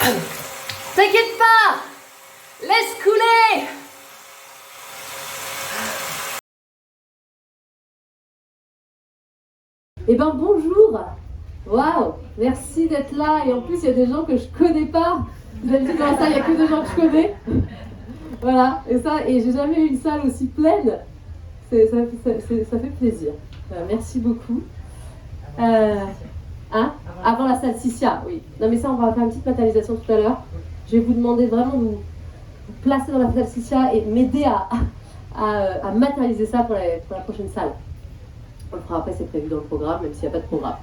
T'inquiète pas, laisse couler. Eh ben bonjour. Waouh, merci d'être là. Et en plus, il y a des gens que je connais pas. D'habitude, dans la salle, il n'y a que des gens que je connais. Voilà, et j'ai jamais eu une salle aussi pleine. Ça fait plaisir. Merci beaucoup. Avant la salsiccia, oui. Non, mais ça, on va faire une petite matérialisation tout à l'heure. Je vais vous demander vraiment de vous placer dans la salsiccia et m'aider à matérialiser ça pour la prochaine salle. On le fera après, c'est prévu dans le programme, même s'il n'y a pas de programme.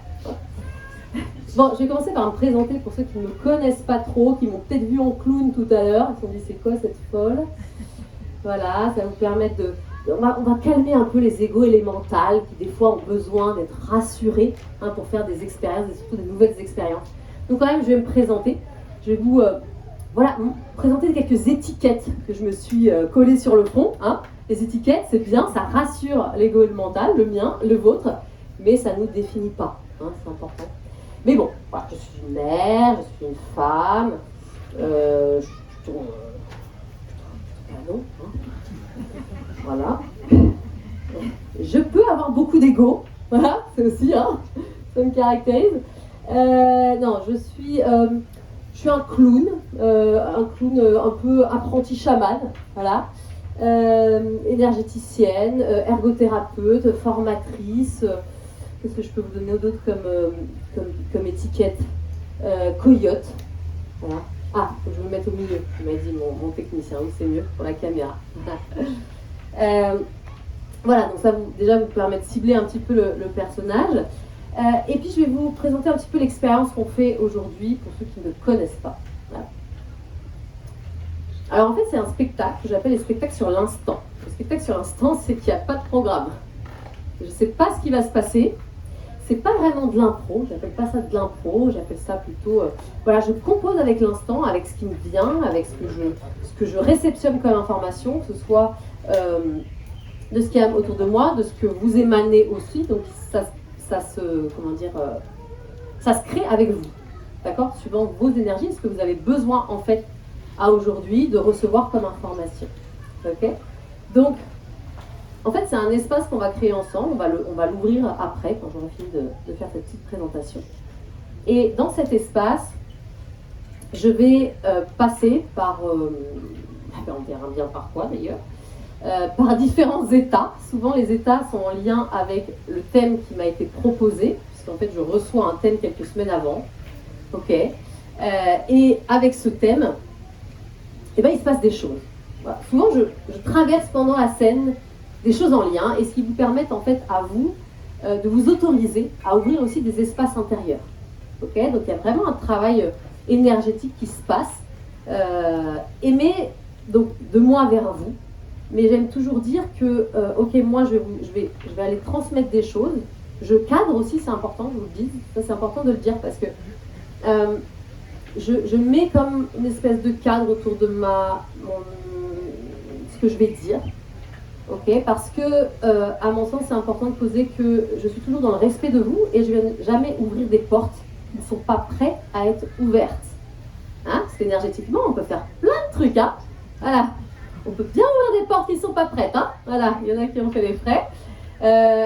Bon, je vais commencer par me présenter pour ceux qui ne me connaissent pas trop, qui m'ont peut-être vu en clown tout à l'heure. Ils se sont dit, c'est quoi cette folle? Voilà, ça va vous permettre on va calmer un peu les égos élémentales qui, des fois, ont besoin d'être rassurés pour faire des expériences, et surtout des nouvelles expériences. Donc, quand même, je vais me présenter. Je vais vous présenter quelques étiquettes que je me suis collées sur le front. Les étiquettes, c'est bien, ça rassure l'ego élémental, le mien, le vôtre, mais ça ne nous définit pas, c'est important. Mais bon, voilà, je suis une mère, je suis une femme, je suis plutôt canon, voilà. Je peux avoir beaucoup d'ego, voilà, c'est aussi, ça me caractérise. Non, je suis un clown, un peu apprenti chaman, voilà. Énergéticienne, ergothérapeute, formatrice. Qu'est-ce que je peux vous donner d'autre comme étiquette? Coyote. Voilà. Faut que je me mette au milieu, m'a dit mon technicien, oui, c'est mieux pour la caméra. Voilà, donc ça déjà vous permet de cibler un petit peu le personnage. Et puis je vais vous présenter un petit peu l'expérience qu'on fait aujourd'hui pour ceux qui ne connaissent pas. Voilà. Alors en fait, c'est un spectacle que j'appelle les spectacles sur l'instant. Le spectacle sur l'instant, c'est qu'il n'y a pas de programme. Je ne sais pas ce qui va se passer. C'est pas vraiment de l'impro, j'appelle pas ça de l'impro, j'appelle ça plutôt... voilà, je compose avec l'instant, avec ce qui me vient, avec ce que je réceptionne comme information, que ce soit de ce qu'il y a autour de moi, de ce que vous émanez aussi, donc ça se crée avec vous, d'accord? Suivant vos énergies, ce que vous avez besoin en fait à aujourd'hui de recevoir comme information, ok? Donc, en fait, c'est un espace qu'on va créer ensemble, on va l'ouvrir après, quand j'aurai fini de faire cette petite présentation. Et dans cet espace, je vais passer par, on verra bien par quoi d'ailleurs, par différents états. Souvent, les états sont en lien avec le thème qui m'a été proposé, puisqu'en fait, je reçois un thème quelques semaines avant. Ok. Et avec ce thème, il se passe des choses. Voilà. Souvent, je traverse pendant la scène des choses en lien, et ce qui vous permet en fait à vous de vous autoriser à ouvrir aussi des espaces intérieurs. Okay, donc il y a vraiment un travail énergétique qui se passe, donc de moi vers vous. Mais j'aime toujours dire que, moi je vais aller transmettre des choses. Je cadre aussi, c'est important, je vous le dis. Ça c'est important de le dire parce que je mets comme une espèce de cadre autour de ce que je vais dire. Ok, parce que, à mon sens, c'est important de poser que je suis toujours dans le respect de vous et je ne vais jamais ouvrir des portes qui ne sont pas prêtes à être ouvertes. Parce qu'énergétiquement, on peut faire plein de trucs. Voilà. On peut bien ouvrir des portes qui ne sont pas prêtes. Voilà, il y en a qui ont fait les frais.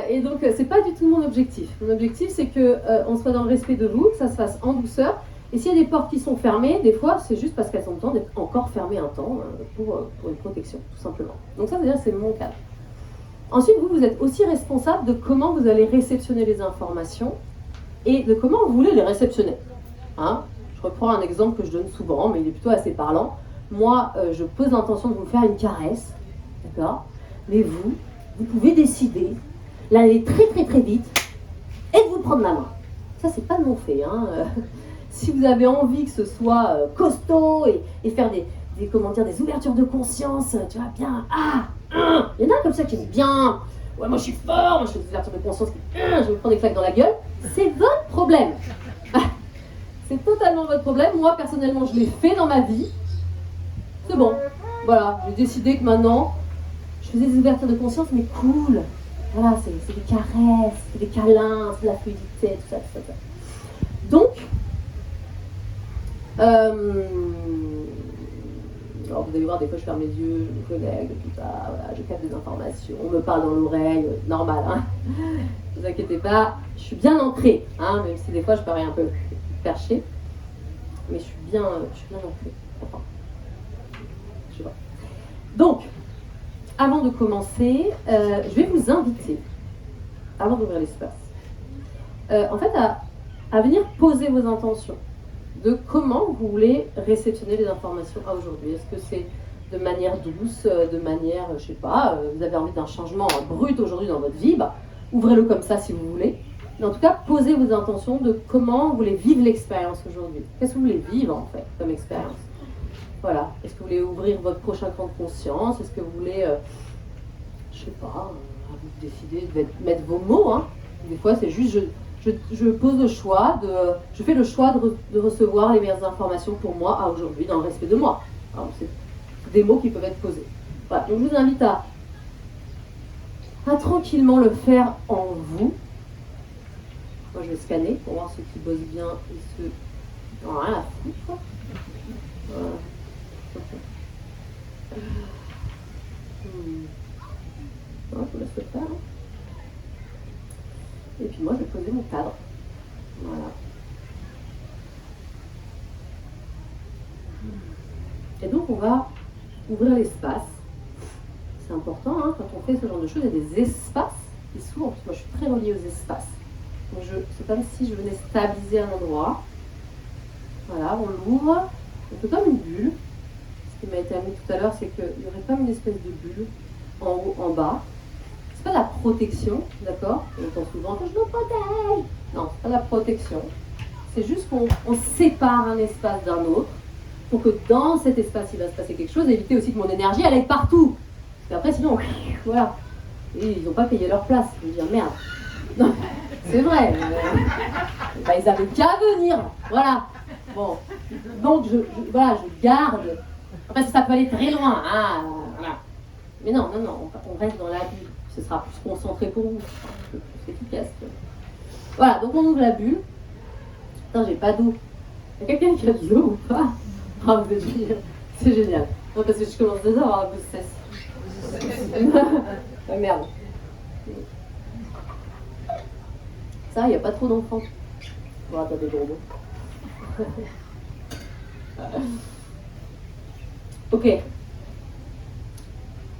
Et donc, c'est pas du tout mon objectif. Mon objectif, c'est qu'on soit dans le respect de vous, que ça se fasse en douceur. Et s'il y a des portes qui sont fermées, des fois, c'est juste parce qu'elles ont le temps d'être encore fermées un temps pour une protection, tout simplement. Donc ça, déjà, c'est mon cas. Ensuite, vous êtes aussi responsable de comment vous allez réceptionner les informations et de comment vous voulez les réceptionner. Je reprends un exemple que je donne souvent, mais il est plutôt assez parlant. Moi, je pose l'intention de vous faire une caresse, d'accord? Mais vous pouvez décider d'aller très très très vite et de vous prendre la main. Ça, c'est pas de mon fait, Si vous avez envie que ce soit costaud et faire des ouvertures de conscience, tu vois, bien, il y en a comme ça qui aiment bien, ouais, moi je suis fort, moi je fais des ouvertures de conscience, je vais vous prendre des claques dans la gueule, c'est votre problème. C'est totalement votre problème. Moi, personnellement, je l'ai fait dans ma vie. C'est bon, voilà, j'ai décidé que maintenant, je faisais des ouvertures de conscience, mais cool. Voilà, c'est des caresses, c'est des câlins, c'est de la fluidité, tout ça. Donc, Alors vous allez voir, des fois je ferme les yeux, je me connecte, tout ça, voilà, je capte des informations, on me parle dans l'oreille, normal, hein. Ne vous inquiétez pas, je suis bien ancrée, hein, même si des fois je parais un peu perché, mais je suis bien ancrée. Enfin, je vois. Donc, avant de commencer, je vais vous inviter, avant d'ouvrir l'espace, en fait, à venir poser vos intentions de comment vous voulez réceptionner les informations à aujourd'hui. Est-ce que c'est de manière douce, de manière, je sais pas, vous avez envie d'un changement brut aujourd'hui dans votre vie, bah, ouvrez-le comme ça si vous voulez. Mais en tout cas, posez vos intentions de comment vous voulez vivre l'expérience aujourd'hui. Qu'est-ce que vous voulez vivre en fait comme expérience? Voilà. Est-ce que vous voulez ouvrir votre prochain camp de conscience? Est-ce que vous voulez, je sais pas, vous décidez de mettre vos mots, hein. Des fois, c'est juste, je pose le choix, je fais le choix de recevoir les meilleures informations pour moi à aujourd'hui, dans le respect de moi. Alors, c'est des mots qui peuvent être posés. Voilà. Donc, je vous invite à tranquillement le faire en vous. Moi, je vais scanner pour voir ceux qui bossent bien et ceux qui n'ont rien à foutre. Voilà. Non, je vous laisse le faire. Hein. Et puis moi, je vais poser mon cadre. Voilà. Et donc, on va ouvrir l'espace. C'est important, hein, quand on fait ce genre de choses, il y a des espaces qui s'ouvrent. Moi, je suis très reliée aux espaces. Donc, c'est comme si je venais stabiliser un endroit. Voilà, on l'ouvre. Un peu comme une bulle. Ce qui m'a été amené tout à l'heure, c'est qu'il y aurait comme une espèce de bulle en haut, en bas. C'est pas la protection, d'accord? On entend souvent que je me protège. Non, c'est pas la protection. C'est juste qu'on sépare un espace d'un autre pour que dans cet espace, il va se passer quelque chose, et éviter aussi que mon énergie elle aille partout. Parce qu'après, sinon, voilà. Et ils n'ont pas payé leur place. Je me dis, merde. Non, c'est vrai. Bah, ils avaient qu'à venir. Voilà. Bon. Donc, je garde. Après, ça peut aller très loin. Hein, voilà. Mais non, on reste dans la bulle. Ce sera plus concentré pour vous, plus efficace. Voilà, donc on ouvre la bulle. Attends, j'ai pas d'eau. Il y a quelqu'un qui a de l'eau ou pas? Ah, vous êtes génial. C'est génial. Non, parce que je commence déjà à avoir un peu de stress. Ah, merde. Ça, il n'y a pas trop d'enfants. Bon, attendez, bon. Ok.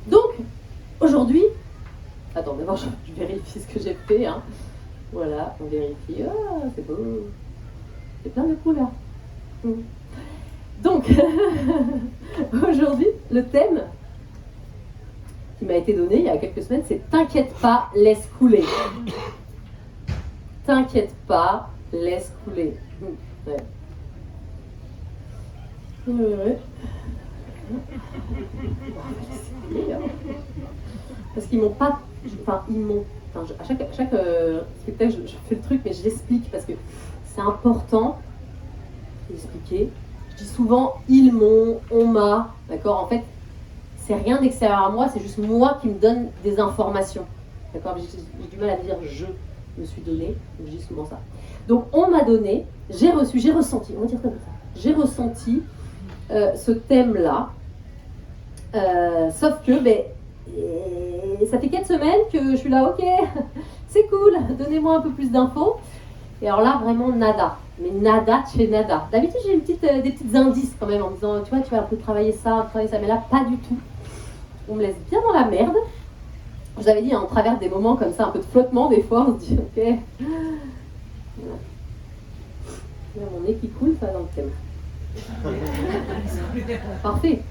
Donc, aujourd'hui, attends, d'abord je vérifie ce que j'ai fait. Hein. Voilà, on vérifie. Ah, c'est beau. C'est plein de couleurs. Donc, aujourd'hui, le thème qui m'a été donné il y a quelques semaines, c'est « T'inquiète pas, laisse couler ». T'inquiète pas, laisse couler. Ouais. Parce qu'ils m'ont pas... à chaque spectacle, je fais le truc, mais je l'explique parce que c'est important d'expliquer. Je dis souvent « ils m'ont »,« on m'a », d'accord? En fait, c'est rien d'extérieur à moi, c'est juste moi qui me donne des informations. D'accord? J'ai du mal à dire « je me suis donné », donc je dis souvent ça. Donc on m'a donné, j'ai ressenti, on va dire comme ça, j'ai ressenti ce thème-là, sauf que, ça fait 4 semaines que je suis là, ok, c'est cool, donnez-moi un peu plus d'infos. Et alors là, vraiment nada, mais nada de chez nada. D'habitude, j'ai des petits indices quand même en me disant, tu vois, tu vas un peu travailler ça, mais là, pas du tout. On me laisse bien dans la merde. Je vous avais dit, hein, on traverse des moments comme ça, un peu de flottement des fois, on se dit, ok. Voilà. Il y a mon nez qui coule, ça, dans le thème. Parfait.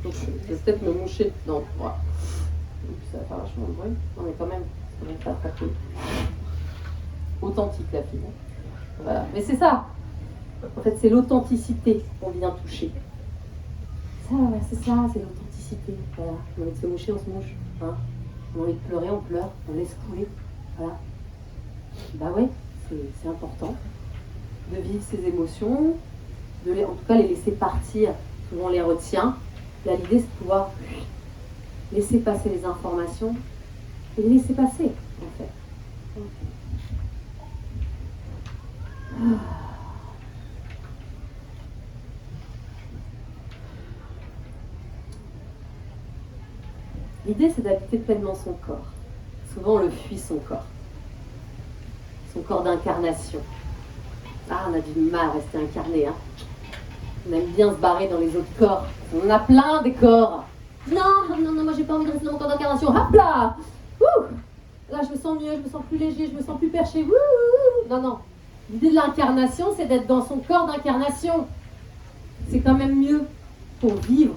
Donc, je vais peut-être me moucher. Non, voilà. Ça va faire vachement de bruit. Non, mais quand même, ça va pas très cool. Authentique, la fille. Voilà. Mais c'est ça. En fait, c'est l'authenticité qu'on vient toucher. Ça, c'est ça, c'est l'authenticité. Voilà. On a envie de se moucher, on se mouche. Hein. On a envie de pleurer, on pleure. On laisse couler. Voilà. Bah ouais, c'est important de vivre ses émotions, en tout cas les laisser partir. Souvent on les retient. Là, l'idée, c'est de pouvoir laisser passer les informations et les laisser passer, en fait. L'idée, c'est d'habiter pleinement son corps. Souvent, on le fuit, son corps d'incarnation. Ah, on a du mal à rester incarné, hein. On aime bien se barrer dans les autres corps. On a plein des corps. Non, moi j'ai pas envie de rester dans mon corps d'incarnation. Hop là. Ouh. Là, je me sens mieux, je me sens plus léger, je me sens plus perché. Ouh. Non. L'idée de l'incarnation, c'est d'être dans son corps d'incarnation. C'est quand même mieux pour vivre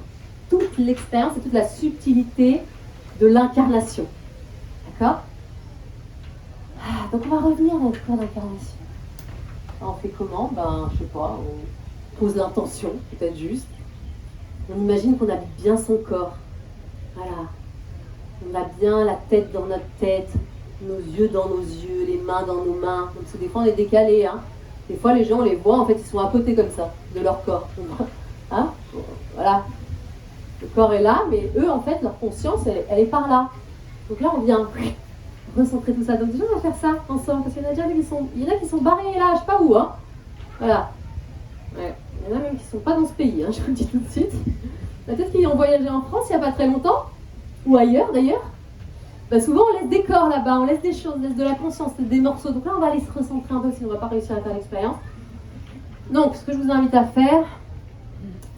toute l'expérience et toute la subtilité de l'incarnation. D'accord ? Donc on va revenir dans le corps d'incarnation. On fait comment ? Je sais pas, on pose l'intention, peut-être juste. On imagine qu'on habite bien son corps. Voilà. On a bien la tête dans notre tête, nos yeux dans nos yeux, les mains dans nos mains. Donc des fois on est décalé, hein. Des fois les gens, on les voit, en fait ils sont à côté comme ça, de leur corps. Hein ? Voilà. Le corps est là, mais eux, en fait, leur conscience, elle est par là. Donc là, on vient recentrer tout ça. Donc déjà, on va faire ça ensemble, parce qu'il y en a déjà il y en a qui sont barrés là, je sais pas où, hein. Voilà. Ouais. Il y en a même qui sont pas dans ce pays, hein, je vous le dis tout de suite. Peut-être qu'ils ont voyagé en France il n'y a pas très longtemps, ou ailleurs d'ailleurs. Souvent, on laisse des corps là-bas, on laisse des choses, on laisse de la conscience, des morceaux. Donc là, on va aller se recentrer un peu, sinon on ne va pas réussir à faire l'expérience. Donc, ce que je vous invite à faire,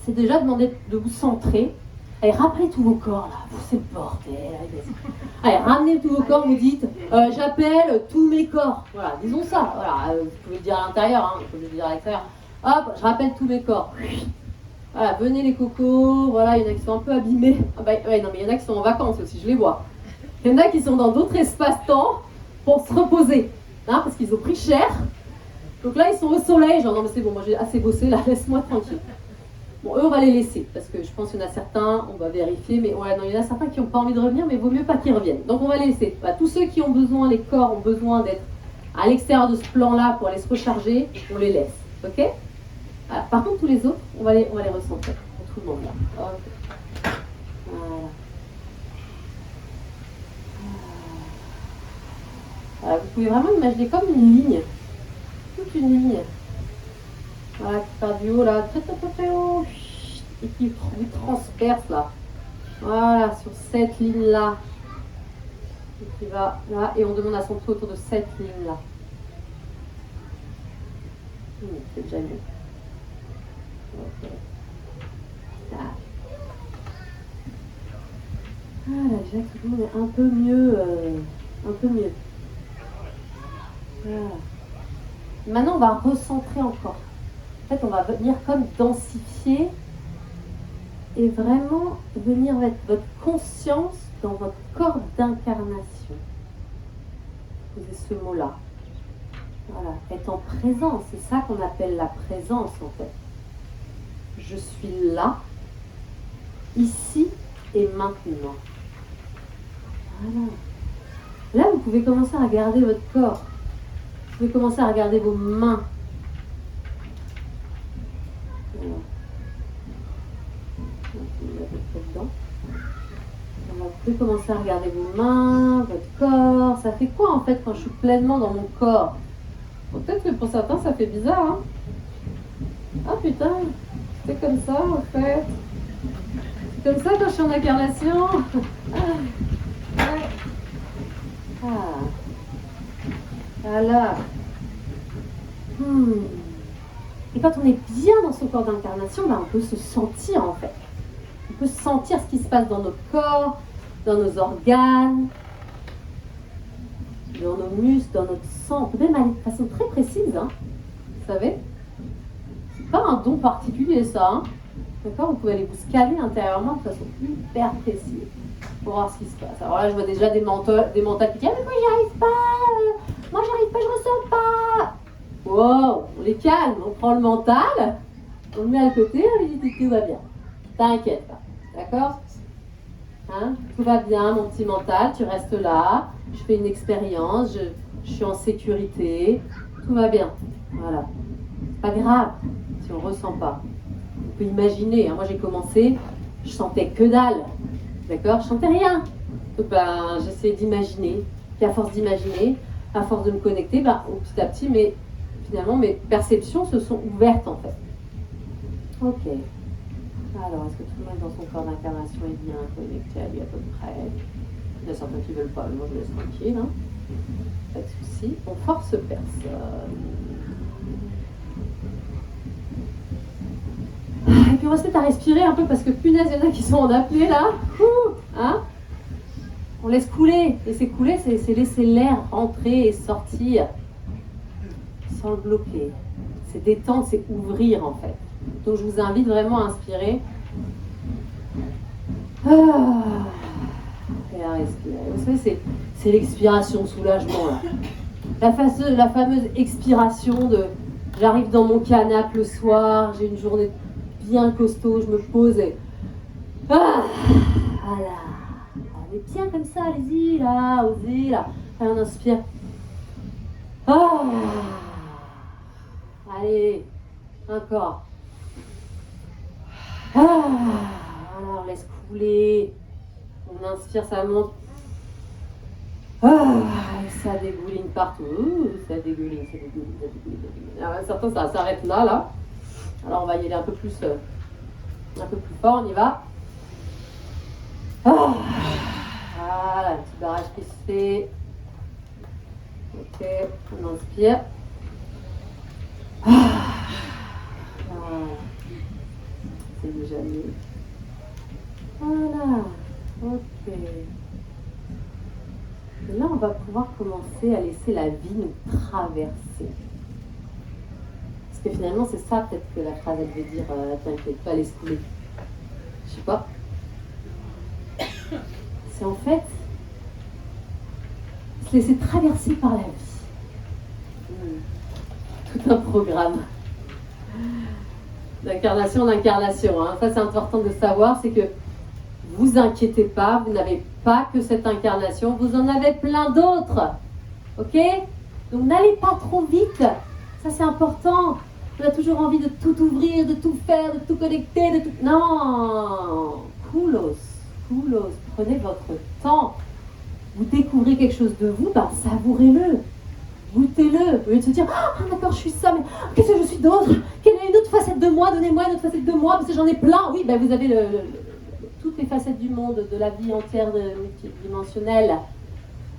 c'est déjà demander de vous centrer. Allez, rappelez tous vos corps là, c'est le bordel. Allez, ramenez tous vos corps, vous dites j'appelle tous mes corps. Voilà, disons ça. Voilà, vous pouvez le dire à l'intérieur, hein, vous pouvez le dire à l'extérieur. Hop, je rappelle tous mes corps. Voilà, venez les cocos. Voilà, il y en a qui sont un peu abîmés. Ouais, non, mais il y en a qui sont en vacances aussi, je les vois. Il y en a qui sont dans d'autres espaces-temps pour se reposer, hein, parce qu'ils ont pris cher. Donc là, ils sont au soleil, genre non mais c'est bon, moi j'ai assez bossé, là, laisse-moi tranquille. Bon, eux, on va les laisser, parce que je pense qu'il y en a certains, on va vérifier, mais ouais, non, il y en a certains qui n'ont pas envie de revenir, mais il vaut mieux pas qu'ils reviennent. Donc on va les laisser. Tous ceux qui ont besoin, les corps ont besoin d'être à l'extérieur de ce plan-là pour aller se recharger, on les laisse, ok ? Par contre, tous les autres, on va les recentrer, pour tout le monde là. Okay. Voilà, vous pouvez vraiment imaginer comme une ligne, toute une ligne. Voilà, qui part du haut là, très haut, et qui vous transperce là. Voilà, sur cette ligne là. Et qui va là, et on demande à son tour autour de cette ligne là. C'est déjà mieux. Ok. Voilà, déjà tout le monde est un peu mieux. Voilà. Maintenant, on va recentrer encore. En fait, on va venir comme densifier et vraiment venir mettre votre conscience dans votre corps d'incarnation. Posez ce mot-là. Voilà, être en présence, c'est ça qu'on appelle la présence en fait. Je suis là, ici et maintenant. Voilà. Là, vous pouvez commencer à regarder votre corps. Vous pouvez commencer à regarder vos mains. Voilà. Vous pouvez commencer à regarder vos mains, votre corps. Ça fait quoi en fait quand je suis pleinement dans mon corps ? Bon, peut-être que pour certains ça fait bizarre. Hein ? Ah putain, c'est comme ça en fait. C'est comme ça quand je suis en incarnation. Voilà. Et quand on est bien dans son corps d'incarnation, on peut se sentir en fait. On peut sentir ce qui se passe dans notre corps, dans nos organes, dans nos muscles, dans notre sang. On peut même aller de façon très précise, hein. Vous savez ? C'est pas un don particulier ça, hein. D'accord ? Vous pouvez aller vous scanner intérieurement de façon hyper précise pour voir ce qui se passe. Alors là, je vois déjà des mentales qui disent « Ah, mais moi, j'y arrive pas, je ressens pas !» Wow, on les calme, on prend le mental, on le met à côté, on lui dit « Tout va bien, t'inquiète pas, d'accord ? Hein, tout va bien, mon petit mental, tu restes là, je fais une expérience, je suis en sécurité, tout va bien. » Voilà, pas grave si on ne ressent pas. On peut imaginer, hein, moi j'ai commencé, je sentais que dalle, d'accord ? Je sentais rien. Donc j'essayais d'imaginer, puis à force d'imaginer, à force de me connecter, petit à petit, finalement mes perceptions se sont ouvertes en fait. Ok. Alors, est-ce que tout le monde dans son corps d'incarnation est bien connecté à lui à peu près? Il y en a certains qui ne veulent pas, mais moi je laisse tranquille. Hein. Pas de souci. On force personne. Et puis on va se mettre à respirer un peu parce que punaise, il y en a qui sont en apnée là. Hein, on laisse couler. Laisser couler, c'est laisser l'air entrer et sortir sans le bloquer. C'est détendre, c'est ouvrir en fait. Donc je vous invite vraiment à inspirer. Et à respirer. Vous savez, c'est l'expiration, soulagement là. La fameuse expiration de j'arrive dans mon canapé le soir, j'ai une journée bien costaud, je me pose et voilà. Allez bien comme ça, allez-y là, osez là. Allez, on inspire. Allez, encore. Voilà, on laisse couler. On inspire, ça monte. Ça dégouline partout. Ça dégouline. Alors, certains, ça s'arrête là. Alors, on va y aller un peu plus fort. On y va. Voilà, un petit barrage qui se fait. Ok, on inspire. C'est déjà mieux. Voilà, ok. Et là, on va pouvoir commencer à laisser la vie nous traverser. Parce que finalement, c'est ça peut-être que la phrase, elle veut dire t'inquiète pas, laisse couler. Je sais pas. C'est en fait se laisser traverser par la vie. Tout un programme d'incarnation en incarnation. Hein. Ça, c'est important de savoir, c'est que vous inquiétez pas, vous n'avez pas que cette incarnation, vous en avez plein d'autres. Ok? Donc n'allez pas trop vite. Ça, c'est important. On a toujours envie de tout ouvrir, de tout faire, de tout connecter, de tout... Non! Coolos. Prenez votre temps. Vous découvrez quelque chose de vous, savourez-le. Goûtez-le. Au lieu de se dire, d'accord, je suis ça, mais qu'est-ce que je suis d'autre? Quelle est une autre facette de moi? Donnez-moi une autre facette de moi, parce que j'en ai plein. Oui, vous avez toutes les facettes du monde, de la vie entière, multidimensionnelle.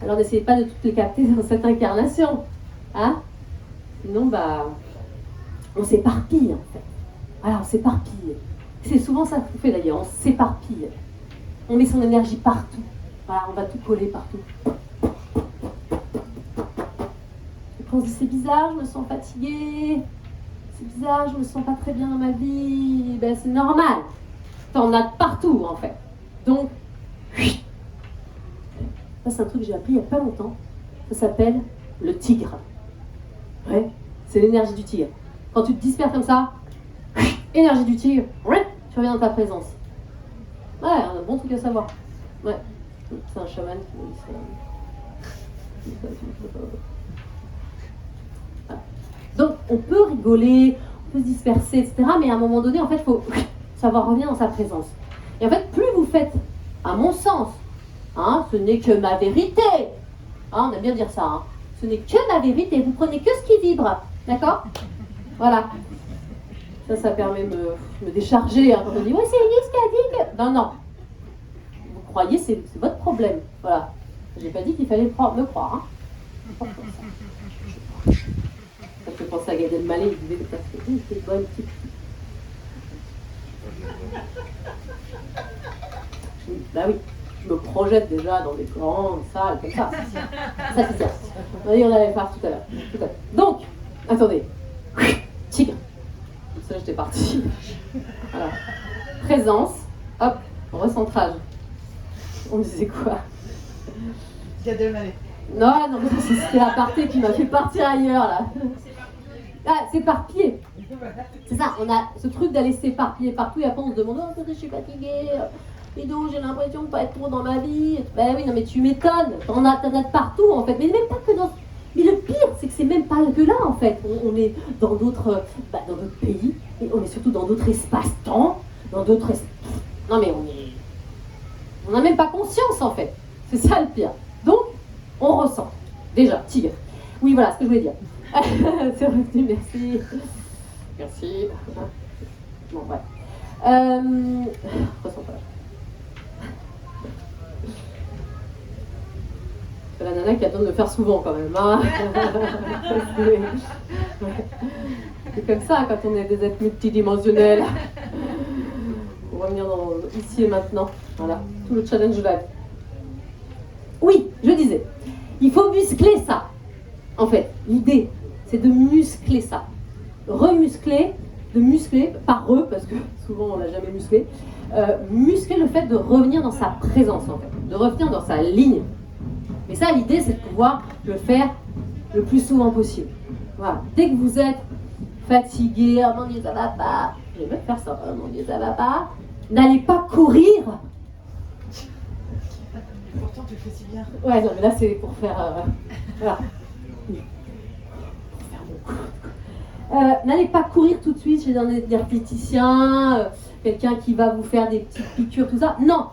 Alors n'essayez pas de toutes les capter dans cette incarnation. Hein? Sinon, on s'éparpille en fait. Voilà, on s'éparpille. C'est souvent ça qu'on fait d'ailleurs, on s'éparpille. On met son énergie partout. Voilà, on va tout coller partout. Et quand on se dit c'est bizarre, je me sens fatiguée, c'est bizarre, je me sens pas très bien dans ma vie, c'est normal. T'en as partout en fait. Donc, ça c'est un truc que j'ai appris il y a pas longtemps. Ça s'appelle le tigre. Ouais, c'est l'énergie du tigre. Quand tu te disperses comme ça, énergie du tigre, tu reviens dans ta présence. Ouais, un bon truc à savoir. Ouais, c'est un chaman qui m'a dit ça. Voilà. Donc, on peut rigoler, on peut se disperser, etc. Mais à un moment donné, en fait, il faut savoir revenir dans sa présence. Et en fait, plus vous faites, à mon sens, ce n'est que ma vérité. On aime bien dire ça. Ce n'est que ma vérité. Vous prenez que ce qui vibre. D'accord? Voilà. Ça permet de me décharger. Quand on dit, ouais, c'est Elise qui a dit que... Non. Vous croyez, c'est votre problème. Voilà. J'ai pas dit qu'il fallait me croire. Ça fait penser à Gad Elmaleh, il disait que ça se dit, c'est une bonne petite... Oui, je me projette déjà dans des grandes salles comme ça. Ça, c'est ça. On allait faire tout à l'heure. Donc, attendez. Tigre. Ça, j'étais partie. Voilà. Présence. Hop, recentrage. On me disait quoi? Gad Elmaleh. Non, mais c'est la partie qui m'a fait partir ailleurs, là. S'éparpiller. C'est ça, on a ce truc d'aller s'éparpiller partout et après on se demande, je suis fatiguée, et donc j'ai l'impression de ne pas être trop dans ma vie. Oui, non mais tu m'étonnes, t'en as de partout en fait, mais même pas que dans... Mais le pire, c'est que c'est même pas que là en fait. On est dans d'autres pays, et on est surtout dans d'autres espaces-temps, dans d'autres... Non mais on n'a même pas conscience en fait. C'est ça le pire. Donc, on ressent. Déjà, tigre. Oui, voilà ce que je voulais dire. C'est revenu, merci. Merci. Bon, ouais. Pourcentage. C'est la nana qui a besoin de le faire souvent quand même. Hein. C'est comme ça quand on est des êtres multidimensionnels. On va revenir ici et maintenant. Voilà, tout le challenge de la vie. Oui, je disais, il faut muscler ça. En fait, l'idée, c'est de muscler ça. Remuscler, de muscler, pas parce que souvent on l'a jamais musclé, muscler le fait de revenir dans sa présence, en fait, de revenir dans sa ligne. Mais ça, l'idée, c'est de pouvoir le faire le plus souvent possible. Voilà. Dès que vous êtes fatigué, oh mon Dieu, ça va pas, je vais même faire ça, oh mon Dieu, ça va pas, n'allez pas courir. Pourtant, tu le fais si bien. Ouais, non, mais là, c'est pour faire... voilà. Pour faire mon coup. N'allez pas courir tout de suite chez un diététicien, quelqu'un qui va vous faire des petites piqûres, tout ça. Non,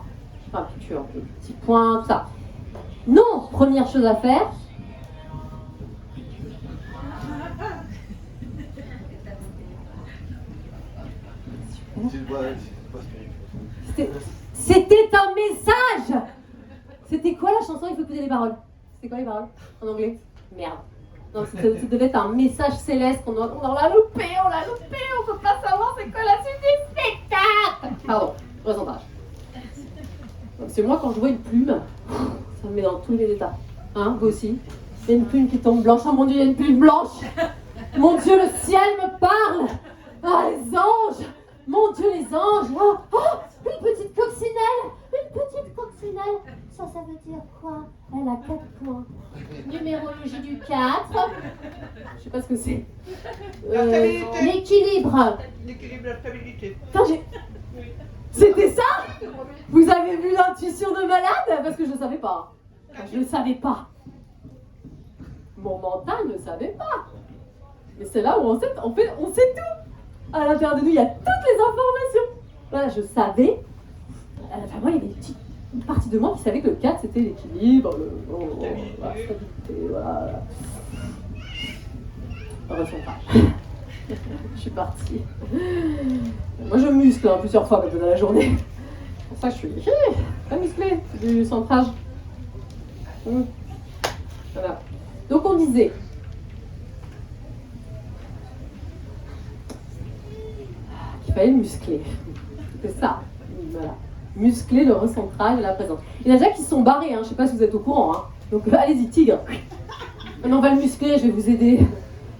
pas piqûres, des petits points, tout ça. Non, première chose à faire. C'était un message. C'était quoi la chanson? Il faut écouter les paroles. C'était quoi les paroles en anglais? Merde. Non, ça devait être un message céleste qu'on l'a loupé, on peut pas savoir c'est quoi la suite du spectacle. Pardon, pourcentage. C'est moi quand je vois une plume, ça me met dans tous les états. Hein, vous aussi? Il y a une plume qui tombe blanche. Oh mon Dieu, il y a une plume blanche. Mon Dieu, le ciel me parle. Ah, les anges. Mon Dieu, les anges. Oh, une petite coccinelle. Une petite coccinelle. Ça veut dire quoi? Elle a 4 points. Numérologie du 4. Je sais pas ce que c'est. L'équilibre. L'équilibre, la stabilité. C'était ça? Vous avez vu l'intuition de malade? Parce que je ne savais pas. Je ne savais pas. Mon mental ne savait pas. Mais c'est là où on sait tout. À l'intérieur de nous, il y a toutes les informations. Voilà, je savais. Enfin, moi, il y avait une partie de moi qui savait que le 4, c'était l'équilibre, la stabilité, voilà. Je suis partie. Moi, je muscle plusieurs fois dans la journée. C'est pour ça que je suis très musclée. C'est du centrage. Voilà. Donc, on disait... qu'il fallait muscler. C'est ça. Voilà. Muscler le recentrage et la présence. Il y en a déjà qui se sont barrés, hein. Je ne sais pas si vous êtes au courant. Hein. Donc, allez-y, tigre. Maintenant, on va le muscler, je vais vous aider.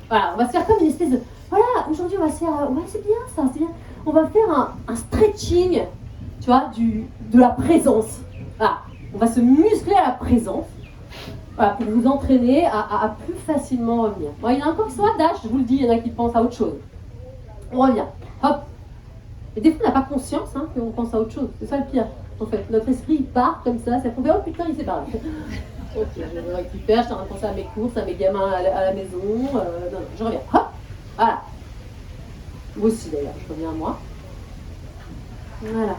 Voilà, on va se faire comme une espèce de... Voilà, aujourd'hui, on va se faire... Ouais, c'est bien ça, c'est bien. On va faire un stretching, tu vois, de la présence. Voilà, on va se muscler à la présence. Voilà, pour vous entraîner à plus facilement revenir. Bon, il y en a encore qui sont à dash, je vous le dis, il y en a qui pensent à autre chose. On revient. Hop. Et des fois, on n'a pas conscience qu'on pense à autre chose. C'est ça le pire. En fait, notre esprit, il part comme ça fait, oh putain, il s'est barré. Ok, je me récupère, je suis en train de penser à mes courses, à mes gamins à la maison. Non, je reviens. Hop. Voilà. Moi aussi, d'ailleurs, je reviens à moi. Voilà.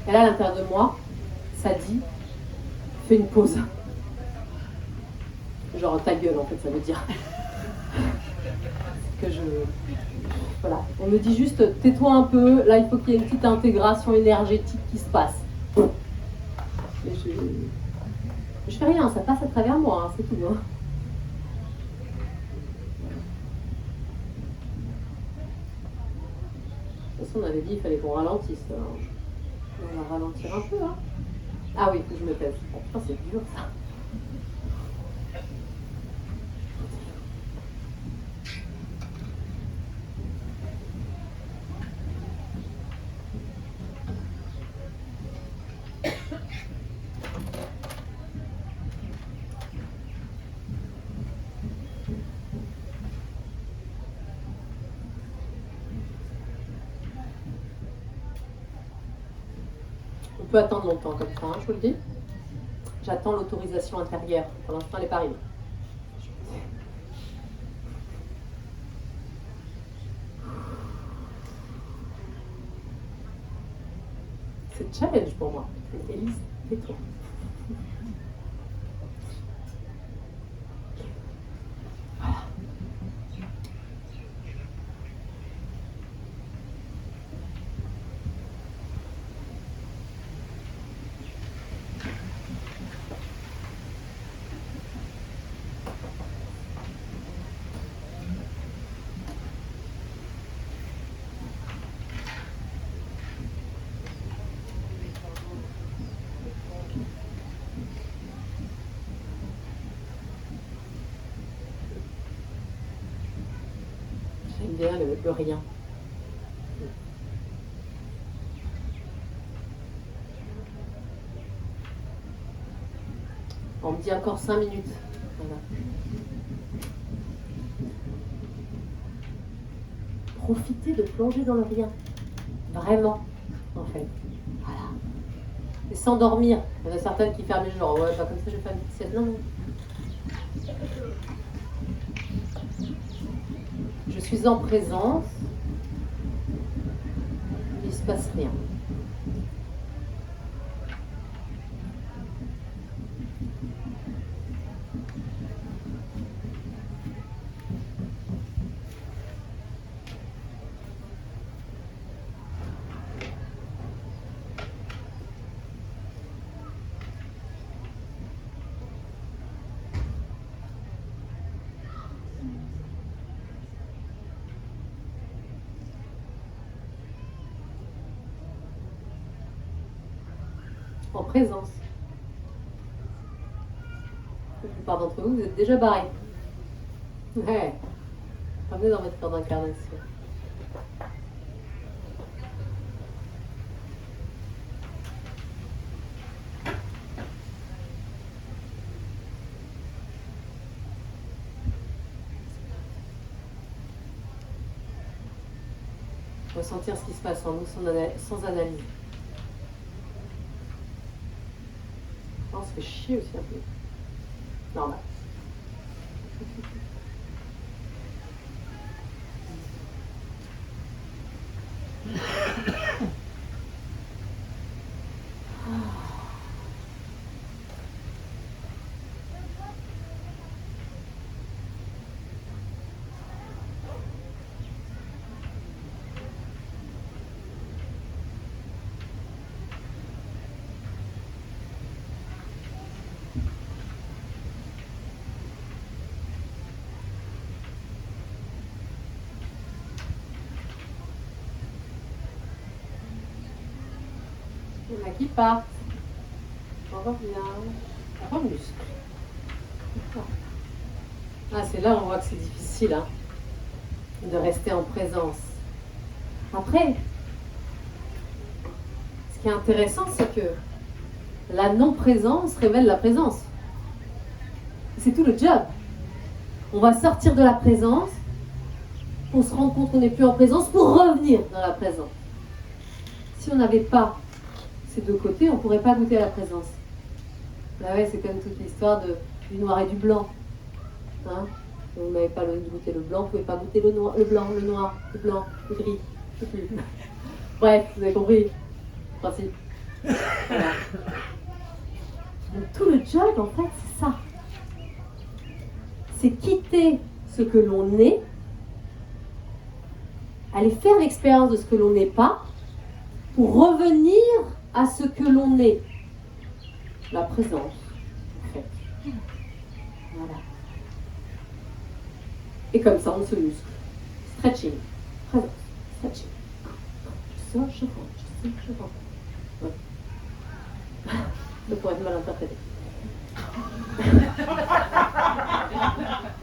Et là, à l'intérieur de moi, ça dit, fais une pause. Genre, ta gueule, en fait, ça veut dire. Que je... Voilà. On me dit juste, tais-toi un peu, là, il faut qu'il y ait une petite intégration énergétique qui se passe. Mais je fais rien, ça passe à travers moi, c'est tout. De toute façon, on avait dit qu'il fallait qu'on ralentisse. Alors, on va ralentir un peu. Ah oui, il faut que je me pèse. Oh, putain, c'est dur ça. On peut attendre longtemps comme ça, je vous le dis. J'attends l'autorisation intérieure. Pour l'instant, elle n'est pas arrivée. C'est challenge pour moi. Élise, tais-toi. Voilà. bien le rien. On me dit encore 5 minutes. Voilà. Profitez de plonger dans le rien. Vraiment, en fait. Voilà. Et s'endormir. Il y en a certaines qui ferment les yeux, genre, ouais, pas comme ça, je vais faire une petite sieste. Non, non. Je suis en présence. Il ne se passe rien. En présence. La plupart d'entre vous, vous êtes déjà barrés. Ouais. Revenez dans votre corps d'incarnation. Ressentir ce qui se passe en nous sans analyse. On se fait chier aussi un peu. Normal. Il y en a qui partent. On revient. On remuscle. Ah, c'est là où on voit que c'est difficile hein, de rester en présence. Après, ce qui est intéressant, c'est que la non-présence révèle la présence. C'est tout le job. On va sortir de la présence pour se rendre compte qu'on n'est plus en présence pour revenir dans la présence. Si on n'avait pas ces deux côtés, on ne pourrait pas goûter à la présence. Bah ouais, c'est comme toute l'histoire du noir et du blanc. Hein, vous n'avez pas goûté le blanc, vous ne pouvez pas goûter le blanc, le noir, le blanc, le gris. Je sais plus. Bref, vous avez compris le principe. Voilà. Donc tout le job, en fait, c'est ça. C'est quitter ce que l'on est, aller faire l'expérience de ce que l'on n'est pas, pour revenir à ce que l'on est. La présence, en fait. Voilà. Et comme ça, on se muscle. Stretching. Présence. Stretching. Je sors, je rentre. Je rentre. Ouais. Ça pourrait être mal interprété.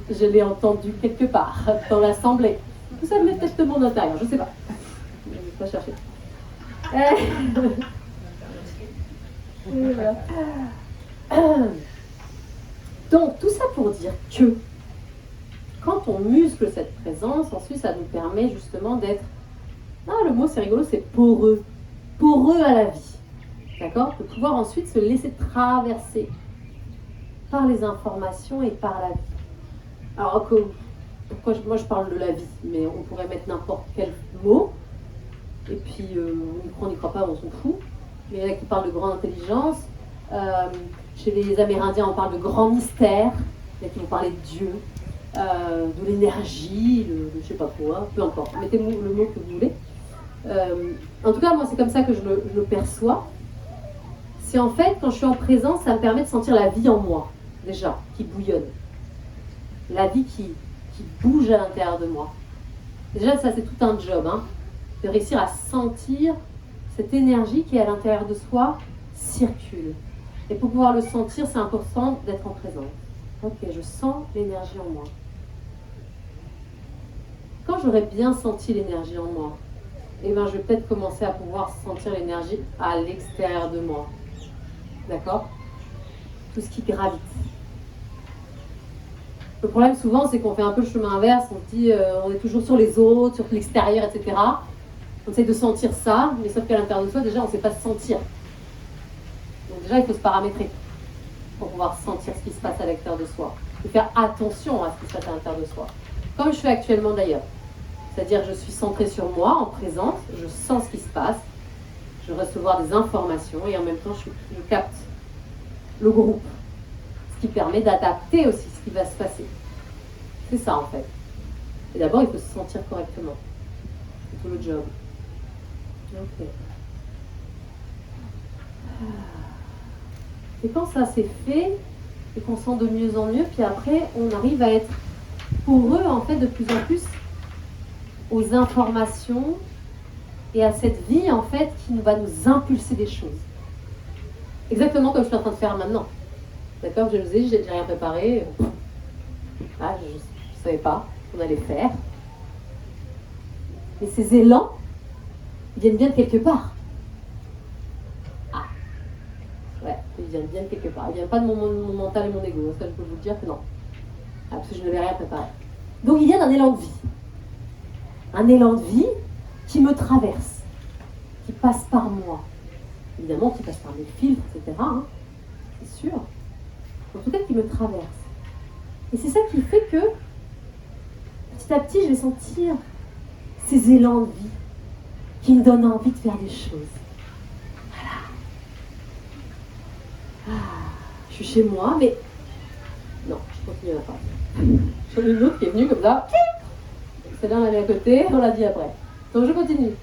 Je l'ai entendu quelque part, dans l'assemblée. Ça venait peut-être de mon intérieur, je ne sais pas. Je ne vais pas chercher. Voilà. Donc, tout ça pour dire que quand on muscle cette présence, ensuite ça nous permet justement d'être, le mot c'est rigolo, c'est poreux, poreux à la vie, d'accord, de pouvoir ensuite se laisser traverser par les informations et par la vie. Alors moi je parle de la vie, mais on pourrait mettre n'importe quel mot, et puis on n'y croit pas, on s'en fout, mais il y en a qui parlent de grande intelligence, chez les Amérindiens on parle de grand mystère, il y en a qui vont parler de Dieu, de l'énergie, de je sais pas quoi, peu importe, mettez le mot que vous voulez. En tout cas, moi c'est comme ça que je le perçois. C'est en fait, quand je suis en présence, ça me permet de sentir la vie en moi, déjà, qui bouillonne. La vie qui bouge à l'intérieur de moi. Déjà, ça c'est tout un job, hein, de réussir à sentir cette énergie qui est à l'intérieur de soi circule. Et pour pouvoir le sentir, c'est important d'être en présence. Ok, je sens l'énergie en moi. quand j'aurai bien senti l'énergie en moi, eh ben, je vais peut-être commencer à pouvoir sentir l'énergie à l'extérieur de moi. D'accord? Tout ce qui gravite. Le problème souvent, c'est qu'on fait un peu le chemin inverse, on se dit, on est toujours sur les autres, sur l'extérieur, etc. On essaie de sentir ça, mais sauf qu'à l'intérieur de soi, déjà, on ne sait pas se sentir. Donc déjà, il faut se paramétrer pour pouvoir sentir ce qui se passe à l'extérieur de soi. Et faire attention à ce qui se passe à l'intérieur de soi. Comme je fais actuellement d'ailleurs. C'est-à-dire, je suis centrée sur moi, en présence, je sens ce qui se passe, je vais recevoir des informations et en même temps, je capte le groupe. Ce qui permet d'adapter aussi ce qui va se passer. C'est ça en fait. Et d'abord, il faut se sentir correctement. C'est tout le job. Ok. Et quand ça c'est fait, et qu'on sent de mieux en mieux, puis après, on arrive à être pour eux en fait de plus en plus aux informations et à cette vie en fait qui va nous impulser des choses. Exactement comme je suis en train de faire maintenant. D'accord, je vous ai dit, j'ai rien préparé. Ah, je ne savais pas qu'on allait faire. Mais ces élans, ils viennent bien de quelque part. Ah, ouais, ils viennent bien de quelque part. Ils ne viennent pas de mon mental et mon ego. Ça, je peux vous dire que non. Ah, parce que je n'avais rien préparé. Donc, il vient d'un élan de vie. Un élan de vie qui me traverse, qui passe par moi. Évidemment, qui passe par mes filtres, etc. Hein, c'est sûr. En tout cas, qui me traverse. Et c'est ça qui fait que, petit à petit, je vais sentir ces élans de vie qui me donnent envie de faire des choses. Voilà. Ah, je suis chez moi, mais... Non, je continue la phrase. J'en ai une autre qui est venue comme ça. Celle-là, on l'a mis à côté, on l'a dit après. Donc, je continue.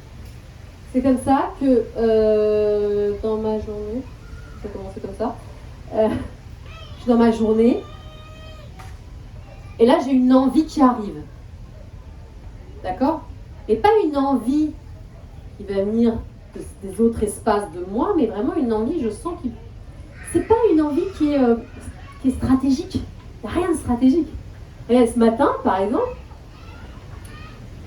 C'est comme ça que, dans ma journée... Ça a commencé comme ça. Je suis dans ma journée. Et là, j'ai une envie qui arrive. D'accord? Et pas une envie qui va venir des autres espaces de moi, mais vraiment une envie, je sens que c'est pas une envie qui est stratégique. Il n'y a rien de stratégique. Et ce matin, par exemple,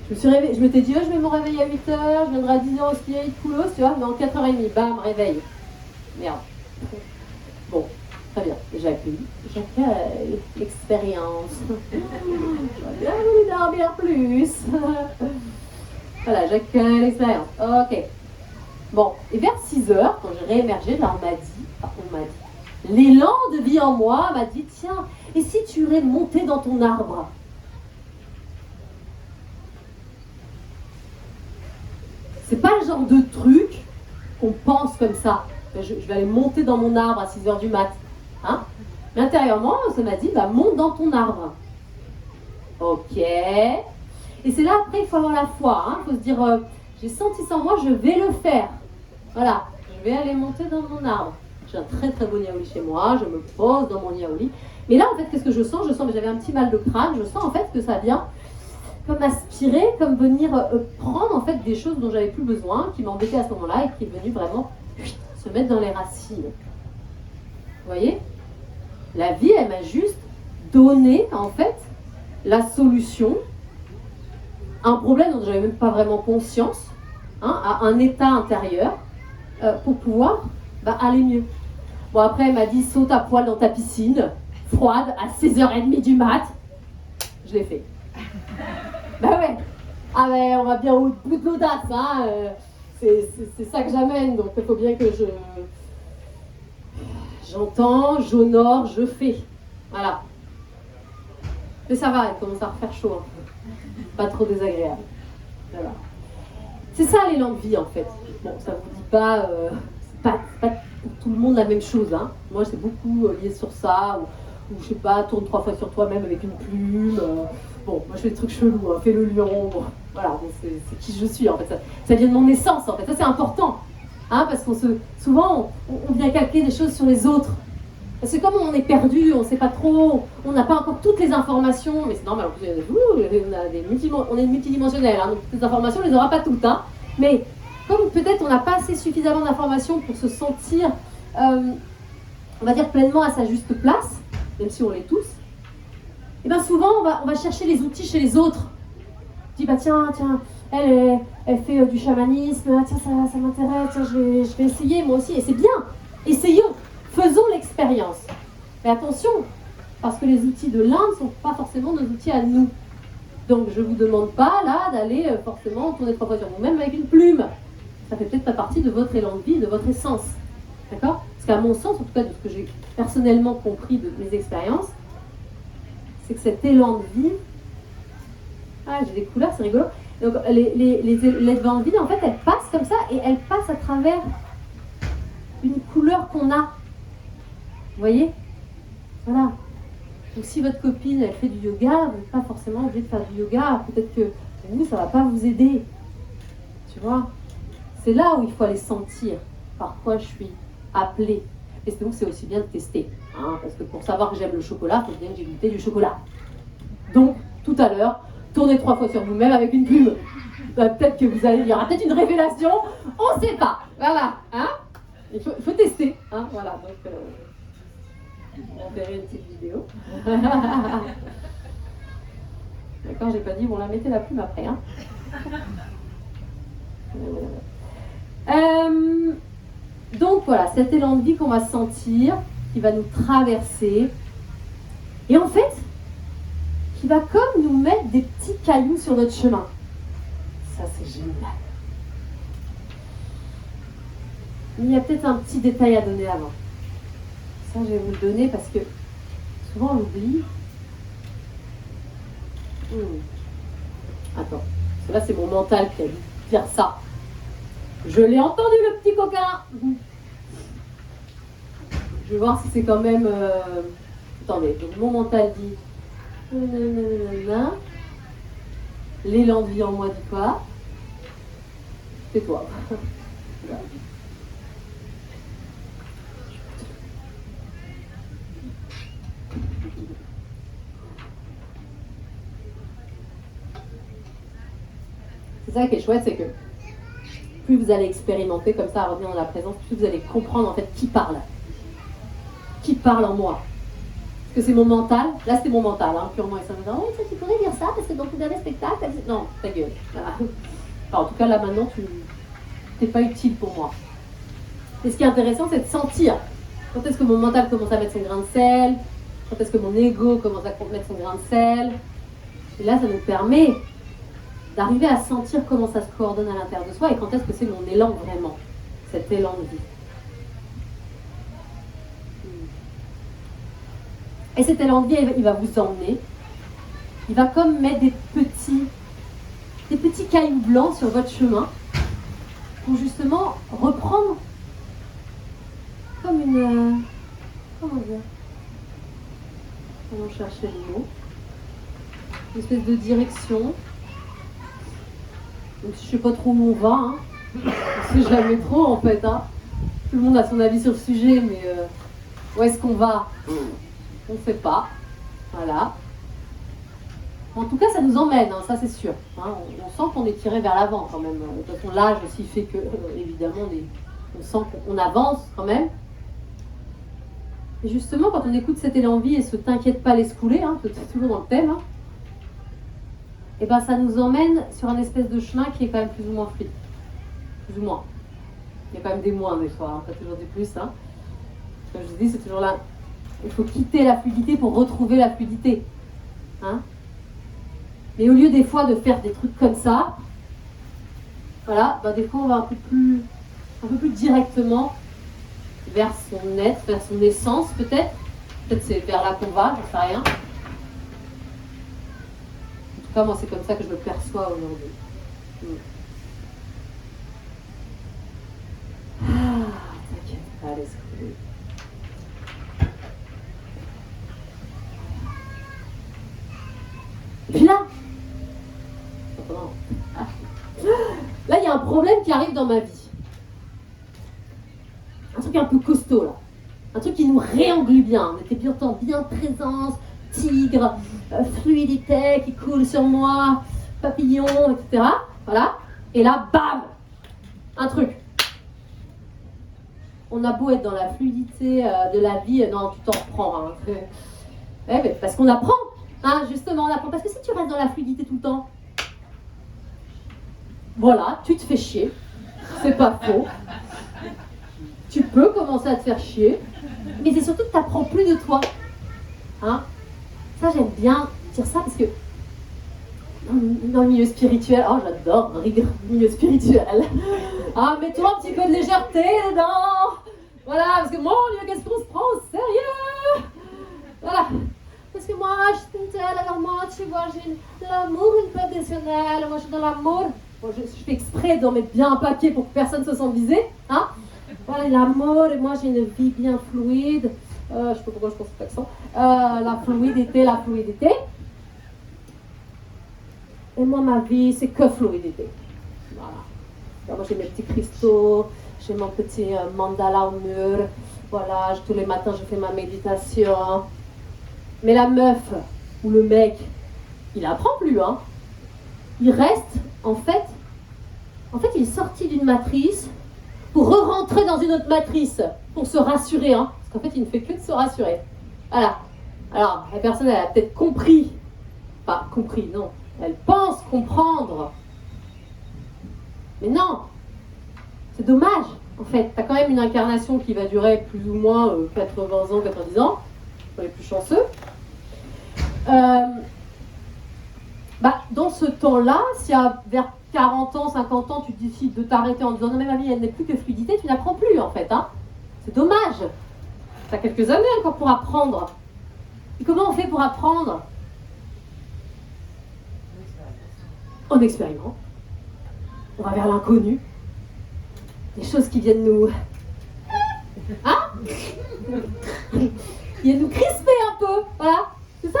je m'étais dit, oh, je vais me réveiller à 8h, je viendrai à 10h au ski à Itkulos, tu vois, mais en 4h30, bam, réveil. Merde. Bon, très bien. J'accueille l'expérience. J'aurais bien voulu dormir plus. Voilà, j'accueille l'expérience. Ok. Bon, et vers 6h, quand j'ai réémergé, là, on m'a dit, l'élan de vie en moi m'a dit, tiens, et si tu irais monter dans ton arbre? C'est pas le genre de truc qu'on pense comme ça. Je vais aller monter dans mon arbre à 6h du mat. Hein? Mais intérieurement, ça m'a dit, bah, monte dans ton arbre. Ok. Et c'est là, après, il faut avoir la foi. Hein? Il faut se dire, j'ai senti ça en moi, je vais le faire. Voilà, je vais aller monter dans mon arbre. J'ai un très très beau yaouli chez moi, je me pose dans mon yaouli. Mais là, en fait, qu'est-ce que je sens? J'avais un petit mal de crâne, je sens en fait que ça vient comme aspirer, comme venir prendre en fait des choses dont j'avais plus besoin, qui m'embêtaient à ce moment-là et qui est venu vraiment se mettre dans les racines. Vous voyez? La vie, elle m'a juste donné en fait la solution à un problème dont j'avais même pas vraiment conscience, hein, à un état intérieur pour pouvoir aller mieux. Bon, après, elle m'a dit saute à poil dans ta piscine, froide, à 16h30 du mat. Je l'ai fait. Ben ouais. Ah ben, on va bien au bout de l'audace, hein. C'est ça que j'amène, donc il faut bien que j'entends, j'honore, je fais. Voilà. Mais ça va, il commence à refaire chaud un peu. Pas trop désagréable. Voilà. C'est ça l'élan de vie en fait. Bon, ça vous dit pas, c'est pas pour tout le monde la même chose. Hein. Moi, c'est beaucoup lié sur ça, ou je sais pas, tourne 3 fois sur toi-même avec une plume. Bon, moi je fais des trucs chelous, hein, fais le lion. Bon, voilà, bon, c'est qui je suis en fait. Ça vient de mon essence en fait. Ça c'est important, hein, parce souvent on vient calquer des choses sur les autres. Parce que comme on est perdu, on ne sait pas trop, on n'a pas encore toutes les informations, mais c'est normal, en plus, on est multidimensionnel, hein, donc toutes les informations, on ne les aura pas toutes. Hein, mais comme peut-être on n'a pas assez suffisamment d'informations pour se sentir, on va dire, pleinement à sa juste place, même si on l'est tous, et bien souvent on va chercher les outils chez les autres. Tu dis, bah tiens, elle fait du chamanisme, ah, tiens, ça m'intéresse, tiens, je vais essayer moi aussi. Et c'est bien, essayons, faisons l'expérience. Mais attention, parce que les outils de l'Inde ne sont pas forcément nos outils à nous. Donc je ne vous demande pas là d'aller forcément tourner 3 fois sur vous-même avec une plume. Ça fait peut-être pas partie de votre élan de vie, de votre essence. D'accord? Parce qu'à mon sens, en tout cas de ce que j'ai personnellement compris de mes expériences, c'est que cet élan de vie, ah j'ai des couleurs, c'est rigolo. Donc les élans de vie, en fait, elles passent comme ça et elles passent à travers une couleur qu'on a. Vous voyez? Voilà. Donc si votre copine elle fait du yoga, vous n'êtes pas forcément obligé de faire du yoga. Peut-être que vous, ça ne va pas vous aider. Tu vois? C'est là où il faut aller sentir par quoi je suis appelée. Et donc c'est aussi bien de tester. Hein, parce que pour savoir que j'aime le chocolat, il faut bien que j'ai goûté du chocolat. Donc, tout à l'heure, tournez 3 fois sur vous-même avec une plume. Peut-être que il y aura peut-être une révélation, on ne sait pas. Voilà. Hein, il faut tester. Hein, voilà. Donc, on verra une petite vidéo. D'accord, j'ai pas dit, bon, la mettez la plume après. Hein. Donc voilà, cet élan de vie qu'on va sentir, qui va nous traverser, et en fait, qui va comme nous mettre des petits cailloux sur notre chemin. Ça, c'est génial. Mais il y a peut-être un petit détail à donner avant. Ça, je vais vous le donner parce que souvent on l'oublie. Attends, parce que là, c'est mon mental qui a dû dire ça. Je l'ai entendu, le petit coquin. Je vais voir si c'est quand même... Attendez, donc mon mental dit... L'élan de vie en moi dit quoi? C'est toi. C'est ça qui est chouette, c'est que plus vous allez expérimenter comme ça, à revenir dans la présence, plus vous allez comprendre en fait qui parle. Qui parle en moi. Parce que c'est mon mental, là c'était mon mental, hein, purement et simplement. Oh, tu pourrais dire ça parce que dans ton dernier spectacle, non, ta gueule. Voilà. Enfin, en tout cas, là maintenant, tu n'es pas utile pour moi. Et ce qui est intéressant, c'est de sentir quand est-ce que mon mental commence à mettre son grain de sel, quand est-ce que mon ego commence à mettre son grain de sel. Et là, ça nous permet d'arriver à sentir comment ça se coordonne à l'intérieur de soi et quand est-ce que c'est mon élan vraiment, cet élan de vie. Et cet élan de vie, il va vous emmener, il va comme mettre des petits cailloux blancs sur votre chemin pour justement reprendre comme une... comment dire? Comment chercher le mot? Une espèce de direction. Donc, je ne sais pas trop où on va, hein. Je ne sais jamais trop en fait. Hein. Tout le monde a son avis sur le sujet, mais où est-ce qu'on va? On ne sait pas. Voilà. En tout cas, ça nous emmène, hein, ça c'est sûr. Hein. On sent qu'on est tiré vers l'avant quand même. De toute façon, l'âge aussi fait que, évidemment, on sent qu'on avance quand même. Et justement, quand on écoute cet élan de vie et ce t'inquiète pas, laisse couler, hein, c'est toujours dans le thème, hein, et ben ça nous emmène sur un espèce de chemin qui est quand même plus ou moins fluide. Plus ou moins. Il y a quand même des moins des fois, hein, pas toujours des plus. Hein. Comme je vous dis, c'est toujours là. Il faut quitter la fluidité pour retrouver la fluidité. Hein. Mais au lieu des fois de faire des trucs comme ça, voilà, ben des fois on va un peu plus directement vers son être, vers son essence peut-être. Peut-être c'est vers là qu'on va, j'en sais rien. En tout cas, moi, c'est comme ça que je le perçois aujourd'hui. T'inquiète pas, laisse couler. Et puis là, là, il y a un problème qui arrive dans ma vie. Un truc un peu costaud, là. Un truc qui nous réenglume bien. On était bien présence, tigre, fluidité qui coule sur moi, papillon, etc. Voilà. Et là, bam, un truc. On a beau être dans la fluidité de la vie, non, tu t'en reprends. Hein. Ouais, parce qu'on apprend. Hein, justement, on apprend. Parce que si tu restes dans la fluidité tout le temps, Voilà, tu te fais chier. C'est pas faux. Tu peux commencer à te faire chier. Mais c'est surtout que tu n'apprends plus de toi. Hein? Ça, j'aime bien dire ça parce que dans le milieu spirituel, oh j'adore rire, milieu spirituel. Ah, mets-toi un petit peu de légèreté dedans. Voilà, parce que mon Dieu, qu'est-ce qu'on se prend au sérieux? Voilà. Parce que moi, je suis une telle, alors moi, tu vois, j'ai l'amour inconditionnel. Moi, je suis dans l'amour. Bon, je fais exprès d'en mettre bien un papier pour que personne se sente visé. Hein? Voilà, l'amour, et moi, j'ai une vie bien fluide. Je sais pas pourquoi je pense cet accent. La fluidité. Et moi, ma vie, c'est que fluidité. Voilà. Alors, moi, j'ai mes petits cristaux, j'ai mon petit mandala au mur. Voilà, tous les matins, je fais ma méditation. Mais la meuf ou le mec, il apprend plus, hein. Il reste, en fait, il est sorti d'une matrice pour re-rentrer dans une autre matrice, pour se rassurer, hein. Parce qu'en fait, il ne fait que de se rassurer. Voilà. Alors, la personne, elle a peut-être compris. Pas compris, non. Elle pense comprendre. Mais non. C'est dommage, en fait. T'as quand même une incarnation qui va durer plus ou moins 80 ans, 90 ans. Pour les plus chanceux. Dans ce temps-là, si vers 40 ans, 50 ans, tu décides de t'arrêter en disant non mais ma vie elle n'est plus que fluidité, tu n'apprends plus en fait. Hein. C'est dommage. Tu as quelques années encore pour apprendre. Et comment on fait pour apprendre? On expérimente. On va vers l'inconnu. Des choses qui viennent nous... Hein? Qui viennent nous crisper un peu. Voilà. C'est ça?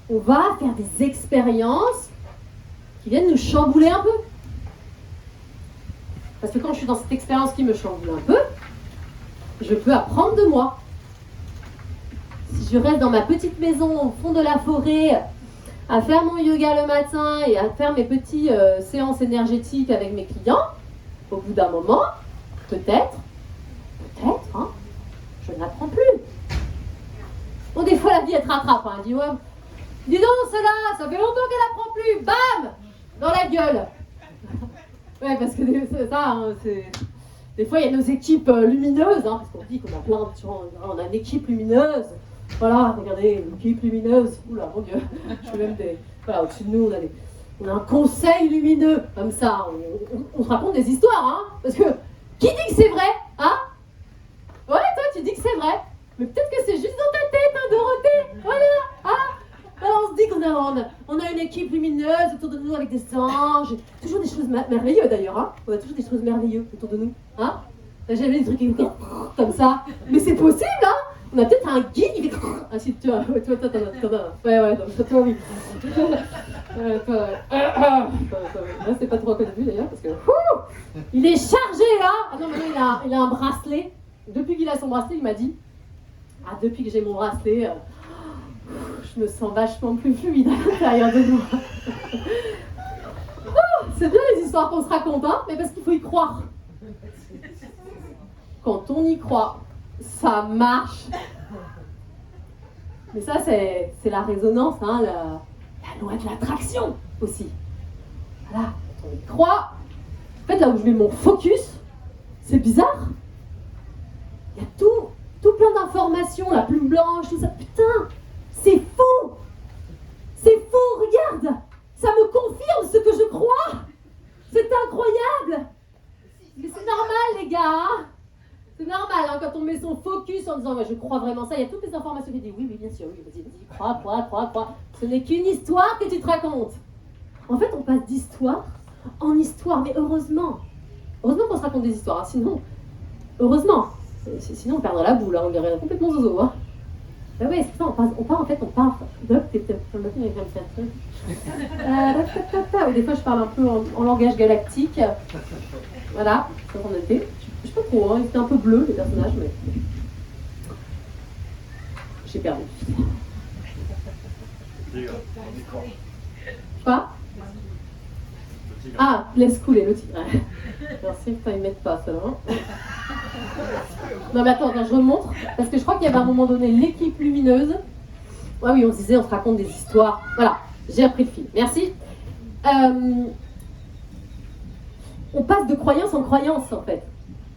On va faire des expériences qui viennent nous chambouler un peu. Parce que quand je suis dans cette expérience qui me chamboule un peu, je peux apprendre de moi. Si je reste dans ma petite maison au fond de la forêt, à faire mon yoga le matin et à faire mes petites séances énergétiques avec mes clients, au bout d'un moment, peut-être, hein, je n'apprends plus. Bon, des fois, la vie, elle te rattrape. Hein. Elle dit, ouais, dis donc, celle-là, ça fait longtemps qu'elle apprend plus. Bam! Dans la gueule. Ouais, parce que c'est ça, hein, c'est... Des fois, il y a nos équipes lumineuses, hein, parce qu'on dit qu'on a plein de... On a une équipe lumineuse. Voilà, regardez, une équipe lumineuse. Oula, mon Dieu. Je fais même des... Voilà, au-dessus de nous, on a un conseil lumineux. Comme ça, on se raconte des histoires, hein. Parce que, qui dit que c'est vrai, hein? Ouais, toi, tu dis que c'est vrai. Mais peut-être que c'est juste dans ta tête, hein, Dorothée. Voilà, hein? Alors on se dit qu'on a une équipe lumineuse autour de nous avec des anges, toujours des choses merveilleuses d'ailleurs, hein. On a toujours des choses merveilleuses autour de nous, hein. T'as jamais des trucs qui font comme ça, mais c'est possible, hein. On a peut-être un guide qui fait ah si toi, ouais, toi oui. Là c'est pas trop connu d'ailleurs parce que il est chargé là. Ah non maintenant il a un bracelet. Depuis qu'il a son bracelet, il m'a dit depuis que j'ai mon bracelet. Je me sens vachement plus fluide à l'intérieur de moi. C'est bien les histoires qu'on se raconte, hein, mais parce qu'il faut y croire. Quand on y croit, ça marche. Mais ça, c'est la résonance, hein, la loi de l'attraction aussi. Voilà, quand on y croit. En fait, là où je mets mon focus, c'est bizarre. Il y a tout plein d'informations, la plume blanche, tout ça. Putain! C'est faux! C'est faux, regarde! Ça me confirme ce que je crois! C'est incroyable! Mais c'est normal, les gars! Hein, c'est normal, hein, quand on met son focus en disant ouais, je crois vraiment ça, il y a toutes les informations qui disent oui, bien sûr, oui, vas-y, crois. Ce n'est qu'une histoire que tu te racontes. En fait, on passe d'histoire en histoire, mais heureusement qu'on se raconte des histoires, hein, sinon, heureusement, sinon on perdrait la boule, hein, on verrait complètement zozo. Hein. Ben oui, c'est ça, on part. Des fois, je parle un peu en langage galactique. Voilà, c'est ce qu'on était. Je sais pas trop, hein, ils étaient un peu bleus, les personnages, mais... J'ai perdu. Quoi? Ah, laisse couler le tigre. Merci, putain, ils mettent pas ça, hein. Non mais attends, je remonte, parce que je crois qu'il y avait à un moment donné l'équipe lumineuse. Ouais, oui, on se disait, on se raconte des histoires. Voilà, j'ai repris le fil. Merci. on passe de croyance en croyance, en fait.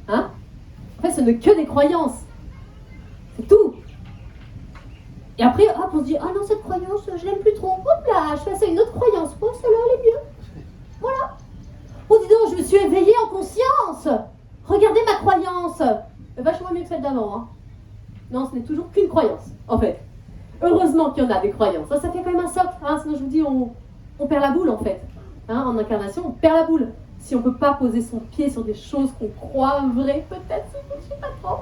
Hein? En fait, ce n'est que des croyances. C'est tout. Et après, hop, on se dit, ah non, cette croyance, je l'aime plus trop. Hop là, je passe à une autre croyance. Oh, celle-là, elle est mieux. Voilà. Oh, dis donc, je me suis éveillée en conscience. Regardez ma croyance. Vachement mieux que celle d'avant. Hein. Non, ce n'est toujours qu'une croyance, en fait. Heureusement qu'il y en a des croyances. Ça fait quand même un socle. Hein, sinon, je vous dis, on perd la boule, en fait. Hein, en incarnation, on perd la boule. Si on ne peut pas poser son pied sur des choses qu'on croit vraies, peut-être, je ne sais pas trop.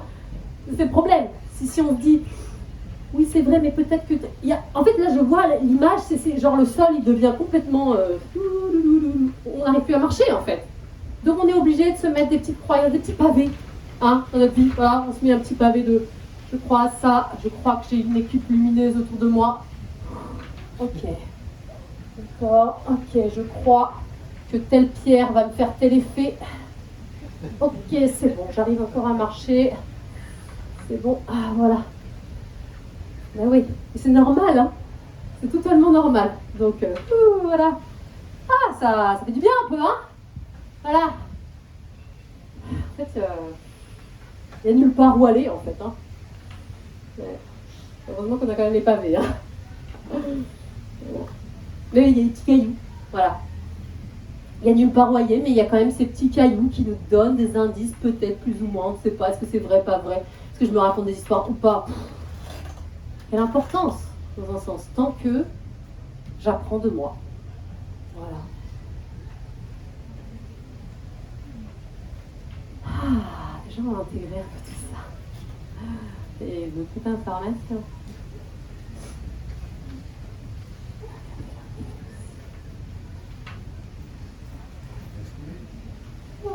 C'est le problème. Si on se dit, oui, c'est vrai, mais peut-être que... En fait, là, je vois l'image, c'est genre le sol, il devient complètement... on n'arrive plus à marcher, en fait. Donc, on est obligé de se mettre des petites croyances, des petits pavés, hein, dans notre vie. Voilà, on se met un petit pavé de... Je crois à ça, je crois que j'ai une équipe lumineuse autour de moi. Ok. D'accord, ok, je crois que telle pierre va me faire tel effet. Ok, c'est bon, j'arrive encore à marcher. C'est bon, ah, voilà. Ben oui, c'est normal, hein. C'est totalement normal. Donc, voilà. Ah, ça fait du bien un peu, hein. Voilà. En fait, il n'y a nulle part où aller, en fait, hein. Mais, heureusement qu'on a quand même les pavés, hein. Mais il y a des petits cailloux, voilà. Il y a nulle part où aller, mais il y a quand même ces petits cailloux qui nous donnent des indices, peut-être plus ou moins, on ne sait pas, est-ce que c'est vrai, pas vrai, est-ce que je me raconte des histoires ou pas. Quelle importance, dans un sens, tant que j'apprends de moi. Voilà. Ah, déjà on va intégrer un peu tout ça. Et beaucoup d'informations.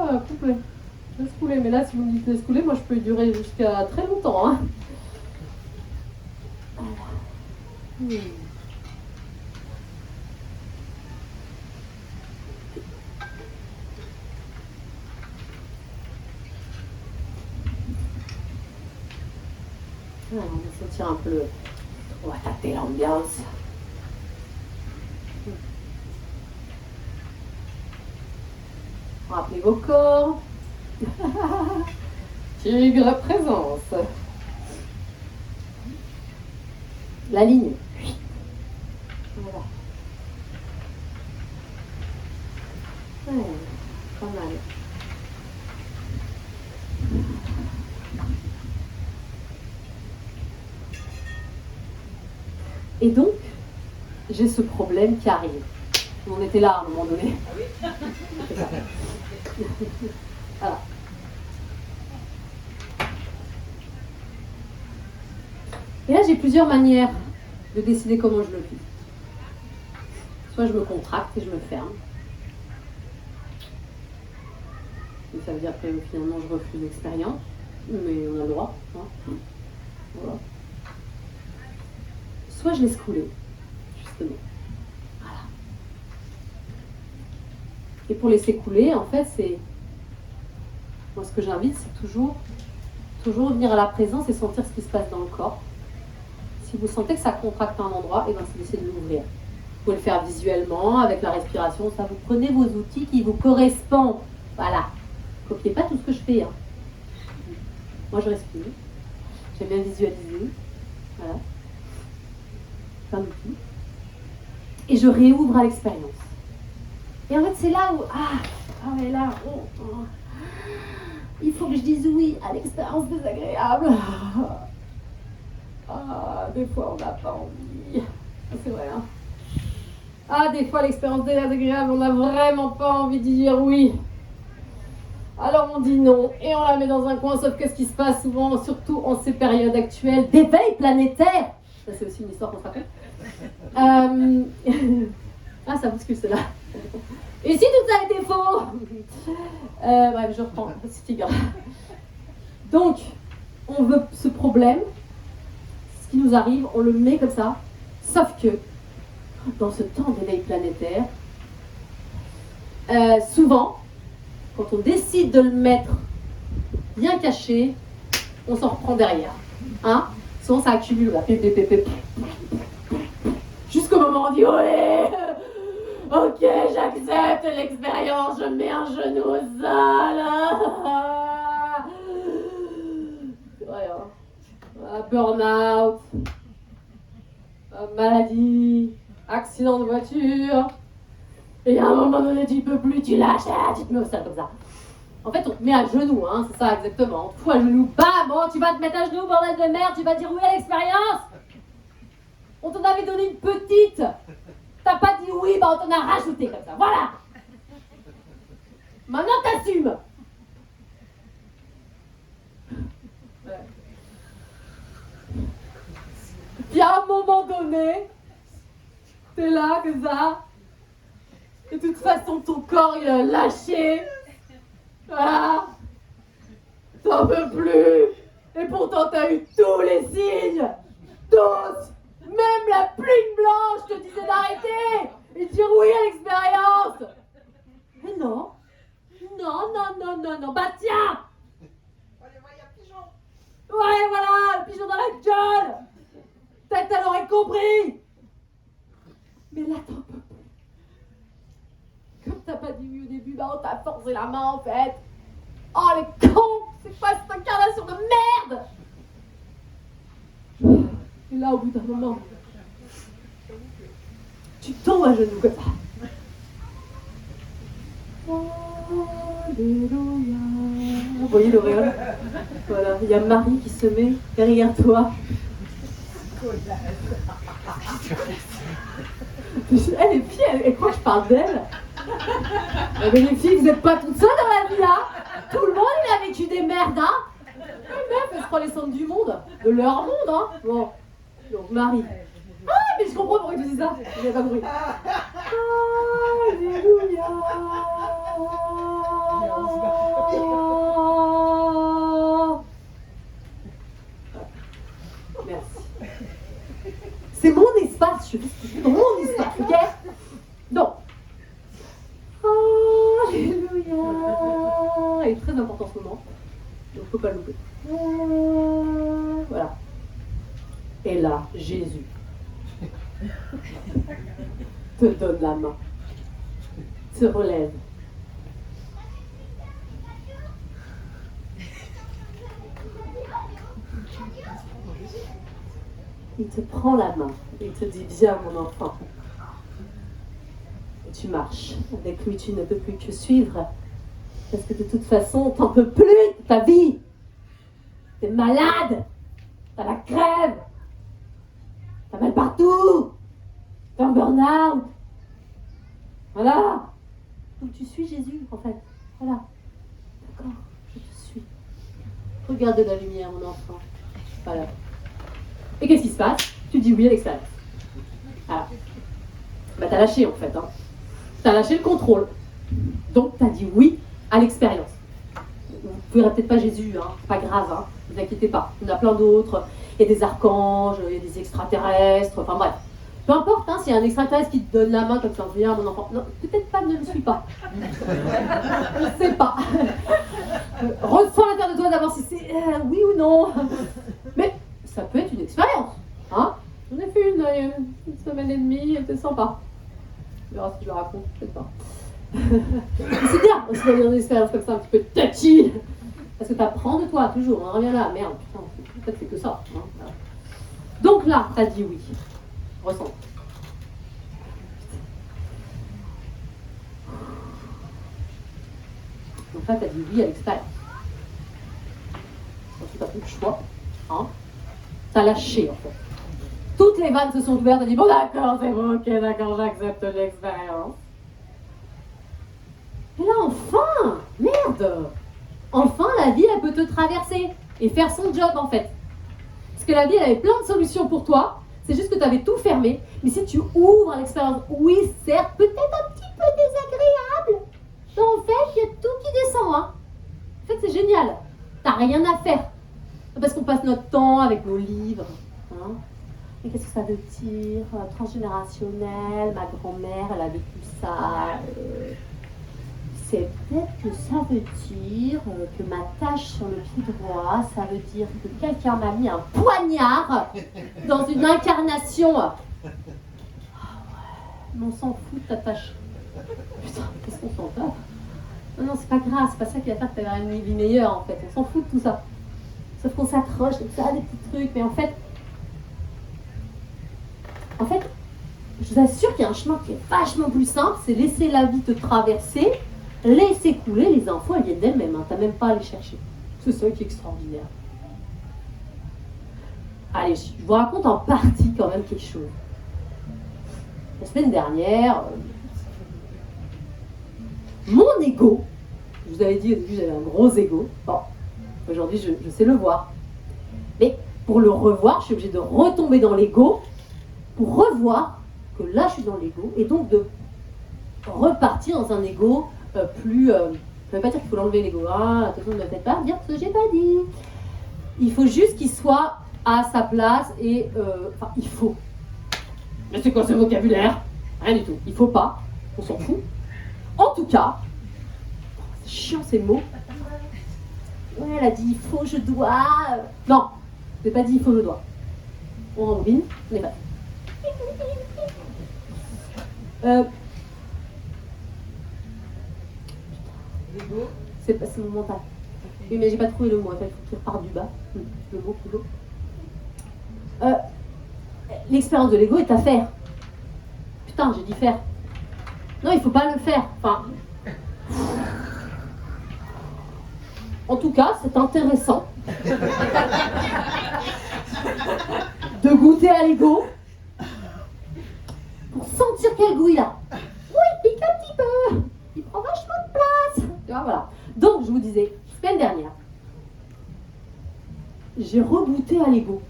Ah, couper. Laisse couler, mais là si vous me dites laisse couler, moi je peux y durer jusqu'à très longtemps. Hein. On va sentir un peu on va tâter l'ambiance. Rappelez vos corps. Tigre présence. La ligne. Voilà. Ouais, pas mal. Et donc, j'ai ce problème qui arrive. On était là à un moment donné. Voilà. Et là, j'ai plusieurs manières de décider comment je le vis. Soit je me contracte et je me ferme. Et ça veut dire que finalement, je refuse l'expérience. Mais on a le droit. Hein. Voilà. Soit je laisse couler, justement. Voilà. Et pour laisser couler, en fait, c'est... Moi, ce que j'invite, c'est toujours venir à la présence et sentir ce qui se passe dans le corps. Si vous sentez que ça contracte un endroit, et bien c'est d'essayer de l'ouvrir. Vous pouvez le faire visuellement, avec la respiration, ça vous prenez vos outils qui vous correspondent. Voilà. Copiez pas tout ce que je fais. Hein. Moi, je respire. J'aime bien visualiser. Voilà. Plein d'outils. Et je réouvre à l'expérience. Et en fait, c'est là où... Ah ouais, là... il faut que je dise oui à l'expérience désagréable. Des fois, on n'a pas envie. C'est vrai, hein. Des fois, l'expérience désagréable, on n'a vraiment pas envie d'y dire oui. Alors, on dit non. Et on la met dans un coin, sauf que ce qui se passe souvent, surtout en ces périodes actuelles, d'éveil planétaire. Ça, c'est aussi une histoire qu'on se rappelle. Ça bouscule cela. Et si tout ça était faux bref, je reprends. C'est tigre. Donc, on veut ce problème, ce qui nous arrive, on le met comme ça. Sauf que, dans ce temps d'éveil planétaire, souvent, quand on décide de le mettre bien caché, on s'en reprend derrière. Hein? Souvent, ça accumule. Jusqu'au moment où on dit ouais, Ok, j'accepte l'expérience, je mets un genou au sol. Rien. Burn-out, maladie, accident de voiture. Et à un moment donné, tu peux plus, tu lâches, tu te mets au sol comme ça. En fait, on te met à genoux, hein, c'est ça exactement. On te fout à genoux. Bah, bon, tu vas te mettre à genoux, bordel de merde, tu vas dire oui à l'expérience. On t'en avait donné une petite. T'as pas dit oui, bah on t'en a rajouté comme ça. Voilà. Maintenant, t'assumes. Puis à un moment donné, t'es là, comme ça. De toute façon, ton corps, il a lâché. Voilà. T'en peux plus. Et pourtant, t'as eu tous les signes. Tous. Même la plume blanche te disait d'arrêter et dire oui à l'expérience. Mais non. Non. Bah tiens. Ouais, voilà, le pigeon dans la gueule. Peut-être elle aurait compris. Mais là, t'en peux plus. Comme t'as pas dit oui au début, bah on t'a forcé la main en fait. Oh les cons, c'est quoi cette incarnation de merde. Et là, au bout d'un moment, tu tombes à genoux comme ça. Alléluia. Vous voyez l'auréole? Voilà, il y a Marie qui se met derrière toi. Les filles, elles croient que je parle d'elles. Mais les filles, vous n'êtes pas toutes seules dans la vie, hein. Tout le monde, il a vécu des merdes, hein. Les meufs, elles se croient les centres du monde. De leur monde, hein. Bon. Donc, Marie. Ah, mais je comprends pourquoi tu dis ça. Je n'ai pas compris. Alléluia. Merci. C'est mon espace. Je suis dans mon espace, ok? Donc. Alléluia. Il est très important ce moment. Donc, il ne faut pas le louper. Voilà. Et là, Jésus te donne la main, te relève. Il te prend la main, il te dit viens mon enfant. Et tu marches. Avec lui, tu ne peux plus que suivre. Parce que de toute façon, t'en peux plus de ta vie. T'es malade. T'as la crève. T'as mal partout. T'es en burn-out. Voilà. Donc tu suis Jésus, en fait. Voilà. D'accord, je te suis. Regarde la lumière, mon enfant. Voilà. Et qu'est-ce qui se passe? Tu dis oui à l'expérience. Alors. Bah t'as lâché, en fait. Hein. T'as lâché le contrôle. Donc t'as dit oui à l'expérience. Vous ne verrez peut-être pas Jésus, hein. Pas grave, hein. Ne vous inquiétez pas. Il y en a plein d'autres. Il y a des archanges, il y a des extraterrestres, enfin bref. Peu importe, hein, s'il y a un extraterrestre qui te donne la main comme ça, viens mon enfant. Non, peut-être pas, ne le suis pas. Je ne sais pas. Ressens à l'intérieur de toi d'abord si c'est oui ou non. Mais ça peut être une expérience. Hein. J'en ai fait une semaine et demie, elle était sympa. On verra si je la raconte, peut-être pas. C'est bien aussi d'avoir une expérience comme ça, un petit peu touchy. Parce que tu apprends de toi, toujours. On revient là, merde, putain, peut-être c'est que ça. Hein, voilà. Donc là, tu as dit oui. Ressens. Donc là, tu as dit oui à l'expérience. Donc tu n'as plus le choix. Hein. Tu as lâché, en fait. Toutes les vannes se sont ouvertes. Tu as dit bon, d'accord, c'est bon, ok, d'accord, j'accepte l'expérience. Et là, enfin, merde. Enfin, la vie, elle peut te traverser et faire son job, en fait. Parce que la vie, elle avait plein de solutions pour toi. C'est juste que tu avais tout fermé. Mais si tu ouvres l'expérience, oui, certes, peut-être un petit peu désagréable. Mais en fait, il y a tout qui descend. Hein. En fait, c'est génial. T'as rien à faire. Parce qu'on passe notre temps avec nos livres. Hein. Et qu'est-ce que ça veut dire? Transgénérationnel, ma grand-mère, elle a vécu ça. C'est peut-être que ça veut dire que ma tache sur le pied droit, ça veut dire que quelqu'un m'a mis un poignard dans une incarnation. Ah ouais, mais on s'en fout de ta tache. Putain, qu'est-ce qu'on s'en tape? Non, c'est pas grave, c'est pas ça qui va faire que tu vas avoir une vie meilleure en fait. On s'en fout de tout ça. Sauf qu'on s'accroche comme ça à des petits trucs, mais en fait, je vous assure qu'il y a un chemin qui est vachement plus simple, c'est laisser la vie te traverser, laisser couler, les infos elles viennent d'elles-mêmes, hein, t'as même pas à les chercher. C'est ça qui est extraordinaire. Allez, je vous raconte en partie quand même quelque chose. La semaine dernière, mon ego, je vous avais dit au début j'avais un gros ego, bon, aujourd'hui je sais le voir. Mais pour le revoir, je suis obligée de retomber dans l'ego pour revoir que là je suis dans l'ego et donc de repartir dans un ego plus... ça ne veut pas dire qu'il faut l'enlever l'ego, attention, ne me faites pas dire ce que j'ai pas dit. Il faut juste qu'il soit à sa place et... Enfin, il faut. Mais c'est quoi ce vocabulaire? Rien du tout. Il faut pas. On s'en fout. En tout cas, c'est chiant ces mots. Ouais, elle a dit il faut, je dois. Non, je n'ai pas dit il faut, je dois. On rembobine, on est pas. L'ego. C'est mon mental. Oui, mais j'ai pas trouvé le mot. Il faut qu'il reparte du bas. Le mot plus haut. L'expérience de l'ego est à faire. Putain, j'ai dit faire. Non, il faut pas le faire. Enfin. En tout cas, c'est intéressant de goûter à l'ego pour sentir quel goût il a. Oui, il pique un petit peu. Il prend vachement de place. Tu vois, voilà. Donc, je vous disais, semaine dernière, j'ai rebooté à l'ego.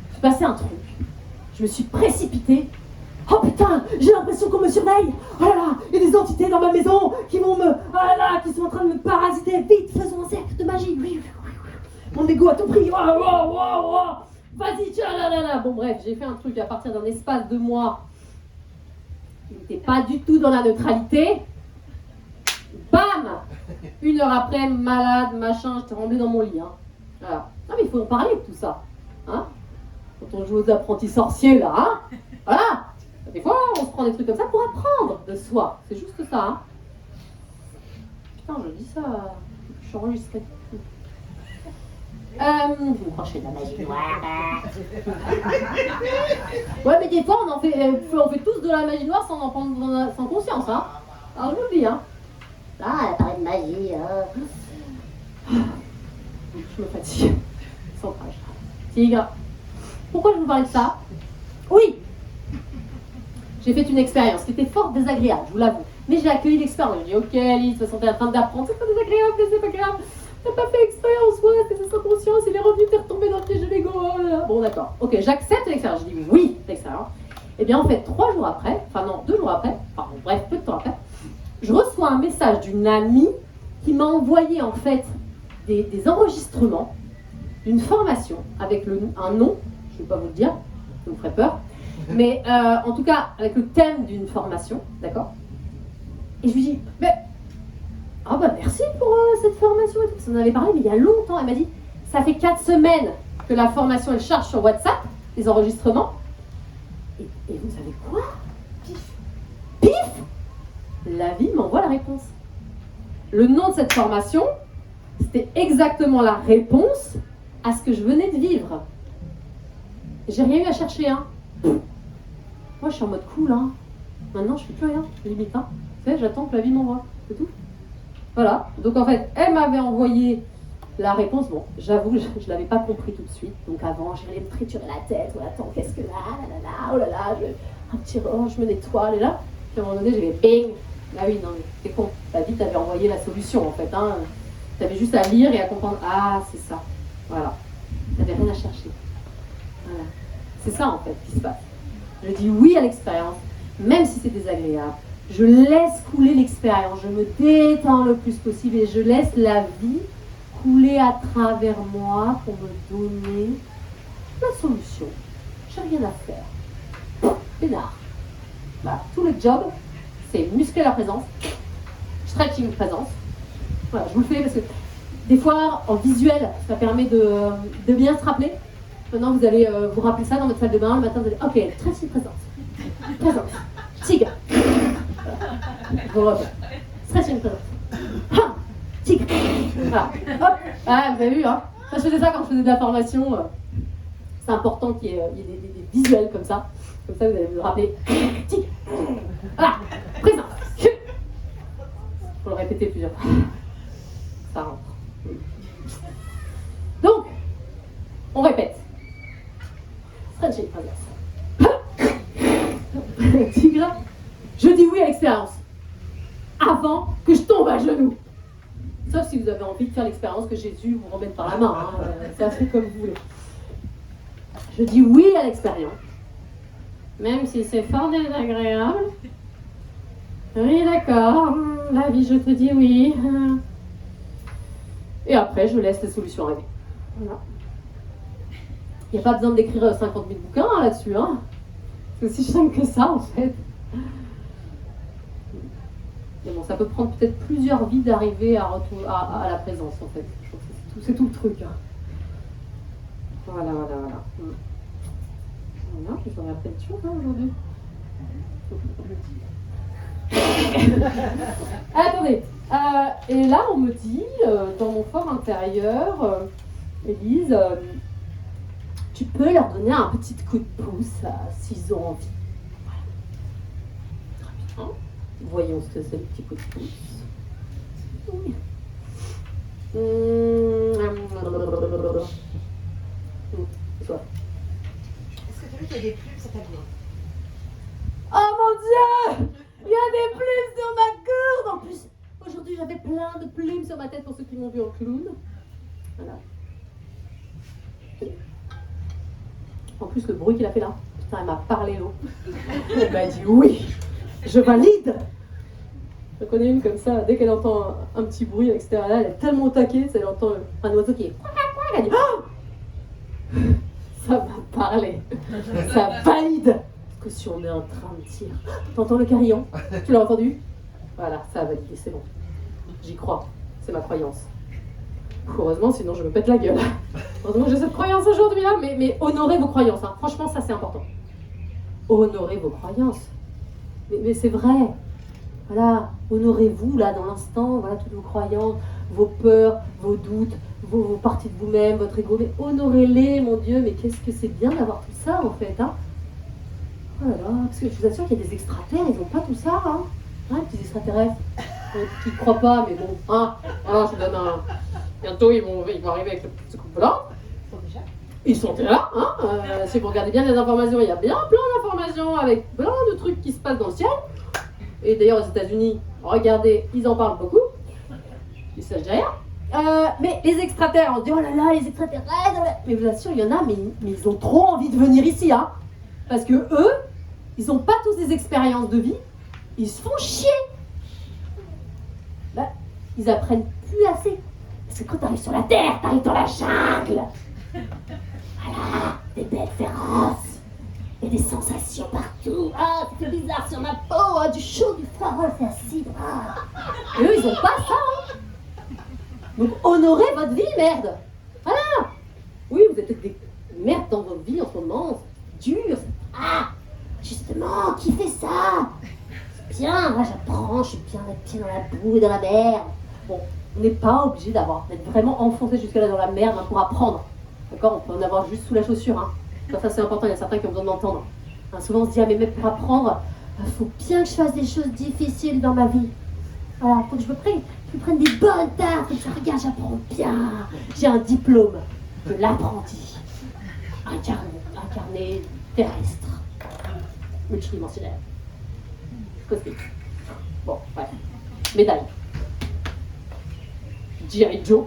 Il s'est passé un truc. Je me suis précipitée. Oh putain, j'ai l'impression qu'on me surveille. Oh là là, il y a des entités dans ma maison qui vont me... Oh là là, qui sont en train de me parasiter. Vite, faisons un cercle de magie. Oui. Mon ego a tout pris. Vas-y, tiens, là. Bon bref, j'ai fait un truc à partir d'un espace de moi qui n'était pas du tout dans la neutralité. Bam! 1 heure après, malade, machin, je tremblais dans mon lit. Hein. Voilà. Non mais il faut en parler de tout ça. Hein? Quand on joue aux apprentis sorciers, là, hein? Voilà! Des fois, on se prend des trucs comme ça pour apprendre de soi. C'est juste ça. Hein. Putain, je dis ça. Je suis enregistrée. Vous me crochez de la magie noire. Ouais, mais des fois, on fait tous de la magie noire sans en prendre sans conscience. Hein. Alors, je vous le dis. Hein. Là, elle parle de magie. Je me fatigue. Sans rage. Tigre. Pourquoi je vous parlais de ça? Oui! J'ai fait une expérience qui était fort désagréable, je vous l'avoue. Mais j'ai accueilli l'expérience. J'ai dit, ok, Alice, de toute façon, t'es en train d'apprendre. C'est pas désagréable, mais c'est pas grave. T'as pas fait exprès en soi, t'es sans conscience, il est revenu, t'es retombé dans le piège de l'ego. Oh là là. Bon, d'accord. Ok, j'accepte l'expérience. Je dis oui, l'expérience. Et bien, en fait, 3 jours après, enfin non, 2 jours après, enfin bref, peu de temps après, je reçois un message d'une amie qui m'a envoyé, en fait, des enregistrements d'une formation avec un nom, je ne vais pas vous le dire, ça vous ferait peur. Mais en tout cas, avec le thème d'une formation, d'accord? Et je lui dis, mais, ah bah merci pour cette formation et tout. Ça en avait parlé, mais il y a longtemps. Elle m'a dit, ça fait 4 semaines que la formation, elle charge sur WhatsApp, les enregistrements. Et vous savez quoi? Pif! La vie m'envoie la réponse. Le nom de cette formation, c'était exactement la réponse à ce que je venais de vivre. J'ai rien eu à chercher, hein. Moi, je suis en mode cool, hein. Maintenant, je fais plus rien, limite, hein. Tu sais, j'attends que la vie m'envoie, c'est tout. Voilà. Donc, en fait, elle m'avait envoyé la réponse. Bon, j'avoue, je ne l'avais pas compris tout de suite. Donc, avant, j'allais me triturer la tête. Oh, attends, qu'est-ce que là, oh là là, un petit je me nettoie, et là. Puis, à un moment donné, j'ai fait bing. Ah oui, non, mais c'est con. Ta vie t'avait envoyé la solution, en fait, hein. T'avais juste à lire et à comprendre. Ah, c'est ça. Voilà. T'avais rien à chercher. Voilà. C'est ça, en fait, qui se passe. Je dis oui à l'expérience, même si c'est désagréable. Je laisse couler l'expérience, je me détends le plus possible et je laisse la vie couler à travers moi pour me donner la solution. J'ai rien à faire. Pénard. Voilà. Tout le job, c'est muscler la présence, stretching présence. Voilà, je vous le fais parce que des fois, en visuel, ça permet de bien se rappeler. Maintenant, vous allez vous rappeler ça dans votre salle de bain. Le matin, vous allez, ok, stretching présence. Présence. Tigre. Je le refais. Stretching présence. Ah, tic. Voilà. Hop. Ah, vous avez vu, hein. Ça, je faisais ça quand je faisais de la formation. C'est important qu'il y ait des visuels comme ça. Comme ça, vous allez vous rappeler. Tic. Voilà. Présence. Faut le répéter plusieurs fois. Ça rentre. Donc, on répète. Stretching présence. Tigre. Je dis oui à l'expérience. Avant que je tombe à genoux. Sauf si vous avez envie de faire l'expérience que Jésus vous remette par la main. Hein. Ça fait comme vous voulez. Je dis oui à l'expérience. Même si c'est fort désagréable. Oui, d'accord. La vie, je te dis oui. Et après, je laisse les solutions arriver. Voilà. Il n'y a pas besoin d'écrire 50 000 bouquins hein, là-dessus. Hein. C'est aussi simple que ça, en fait. Mais bon, ça peut prendre peut-être plusieurs vies d'arriver à la présence, en fait. Je trouve que c'est tout le truc. Hein. Voilà. Voilà, je vous ai appris des choses hein, aujourd'hui. Attendez. Et là, on me dit, dans mon fort intérieur, Élise, tu peux leur donner un petit coup de pouce s'ils ont envie. Voilà. Très bien. Voyons ce que c'est le petit coup de pouce. Oui. Soit. Est-ce que tu as vu qu'il y a des plumes sur ta vie? Oh mon Dieu! Il y a des plumes sur ma gourde! En plus, aujourd'hui j'avais plein de plumes sur ma tête pour ceux qui m'ont vu en clown. Voilà. En plus, le bruit qu'il a fait là, putain, elle m'a parlé l'eau. Elle m'a dit oui, je valide! Je connais une comme ça, dès qu'elle entend un petit bruit à l'extérieur, elle est tellement au taquet, elle entend un oiseau qui est. Elle dit oh! Ça m'a parlé, ça valide! Que si on est en train de tirer. T'entends le carillon? Tu l'as entendu? Voilà, ça a validé, c'est bon. J'y crois, c'est ma croyance. Heureusement, sinon je me pète la gueule. Heureusement que j'ai cette croyance aujourd'hui, là, mais honorez vos croyances. Hein. Franchement, ça c'est important. Honorez vos croyances. Mais c'est vrai. Voilà, honorez-vous là dans l'instant, voilà toutes vos croyances, vos peurs, vos doutes, vos parties de vous-même, votre ego. Mais honorez-les, mon Dieu, mais qu'est-ce que c'est bien d'avoir tout ça en fait, hein? Oh là là, parce que je vous assure qu'il y a des extraterres, ils n'ont pas tout ça, hein, les petits extraterrestres, qui ne croient pas, mais bon, hein, alors je vous donne un... Bientôt, ils vont arriver avec le petit coup blanc. Ils sont déjà là, hein, si vous regardez bien les informations, il y a bien plein d'informations avec plein de trucs qui se passent dans le ciel. Et d'ailleurs, aux États-Unis, regardez, ils en parlent beaucoup. Ils savent rien. Mais les extraterrestres, on dit oh là là, les extraterrestres, mais je vous assure, il y en a, mais ils ont trop envie de venir ici, hein. Parce que eux, ils n'ont pas tous des expériences de vie, ils se font chier. Bah, ils apprennent plus assez. Parce que quand tu arrives sur la terre, tu arrives dans la jungle. Voilà, des bêtes féroces. Et des sensations partout. Ah, c'est bizarre sur ma peau, du chaud, du froid, c'est acide. Ah. Et eux, ils n'ont pas ça. Hein. Donc honorez votre vie, merde. Voilà. Oui, vous êtes des merdes dans votre vie en ce moment. C'est dur. Ah, justement, qui fait ça? C'est bien, là j'apprends, je suis bien les pieds dans la boue et dans la merde. Bon, on n'est pas obligé d'être vraiment enfoncé jusque là dans la merde hein, pour apprendre. D'accord, on peut en avoir juste sous la chaussure. Hein. Ça c'est important, il y a certains qui ont besoin d'entendre. Hein, souvent on se dit, ah mais même pour apprendre, il faut bien que je fasse des choses difficiles dans ma vie. Voilà, faut que je me prenne des bonnes tartes, comme ça, regarde, j'apprends bien. J'ai un diplôme de l'apprenti. Incarné terrestre. Multidimensionnel. Cosmique. Bon, ouais. Médaille. G.I. Joe.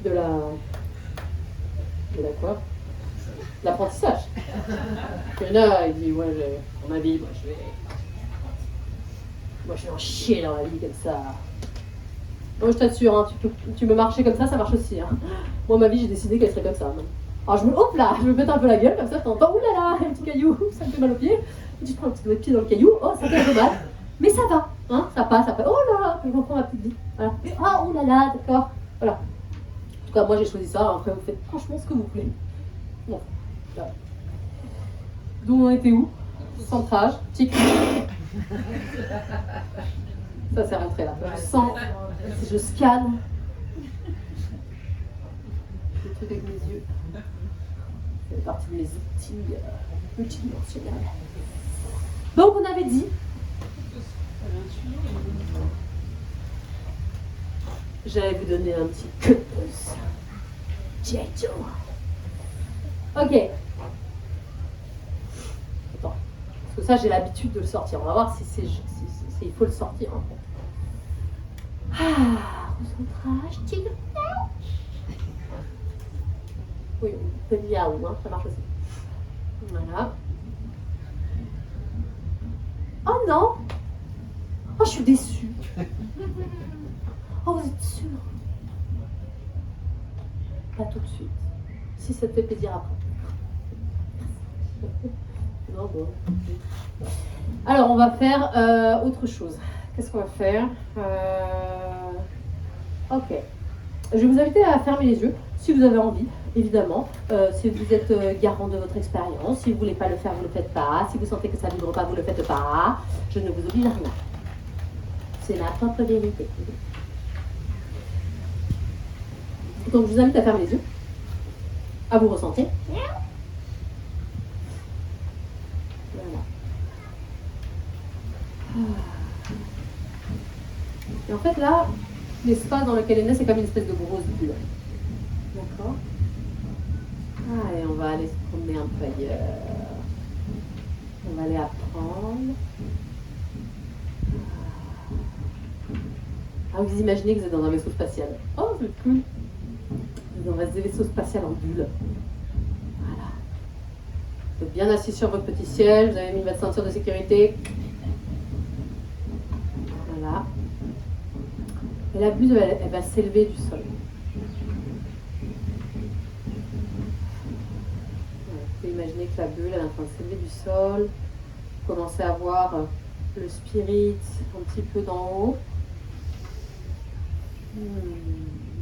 De la quoi? L'apprentissage. Il y en a, il dit, ouais, dans ma vie, moi je vais en chier dans la vie comme ça. Moi je t'assure, hein, tu peux marcher comme ça marche aussi. Hein. Moi ma vie j'ai décidé qu'elle serait comme ça. Alors je me pète un peu la gueule comme ça, t'entends, oulala, un petit caillou, ça me fait mal au pied. Et tu te prends un petit doigt de pied dans le caillou, oh ça fait un peu mal. Mais ça va, hein, ça passe, après, oh là là, je reprends ma petite vie. Voilà. Ah oulala, d'accord. Voilà. En tout cas moi j'ai choisi ça, après vous faites franchement ce que vous voulez. Bon. Voilà. Donc on était où? Centrage, tic. Ça, c'est rentré là. Je sens, je scanne. Le truc avec mes yeux. Ça fait partie de mes outils multidimensionnels. Donc, on avait dit. J'allais vous donner un petit coup de pouce. G.I. Joe. Ok. Attends. Parce que ça, j'ai l'habitude de le sortir. On va voir si il faut le sortir en fait. Ah, concentrage, tigre. Oui, un peu de miaou, hein, ça marche aussi. Voilà. Oh non! Oh, je suis déçue. Oh, vous êtes sûre? Pas tout de suite. Si ça te fait plaisir après. Non, bon. Alors, on va faire autre chose. Qu'est-ce qu'on va faire? Ok. Je vais vous inviter à fermer les yeux, si vous avez envie, évidemment. Si vous êtes garant de votre expérience, si vous ne voulez pas le faire, vous ne le faites pas. Si vous sentez que ça ne vibre pas, vous ne le faites pas. Je ne vous oblige à rien. C'est ma propre vérité. Donc, je vous invite à fermer les yeux, à vous ressentir. Voilà. Et en fait, là, l'espace dans lequel on est, c'est comme une espèce de grosse bulle. D'accord? Ah, et on va aller se promener un peu ailleurs. On va aller apprendre. Ah, vous imaginez que vous êtes dans un vaisseau spatial. Oh, c'est cool. Vous êtes dans un vaisseau spatial en bulle. Voilà. Vous êtes bien assis sur votre petit siège, vous avez mis votre ceinture de sécurité. Voilà. Et la bulle, elle va s'élever du sol. Vous pouvez imaginer que la bulle, elle est en train de s'élever du sol. Vous commencez à voir le spirit un petit peu d'en haut.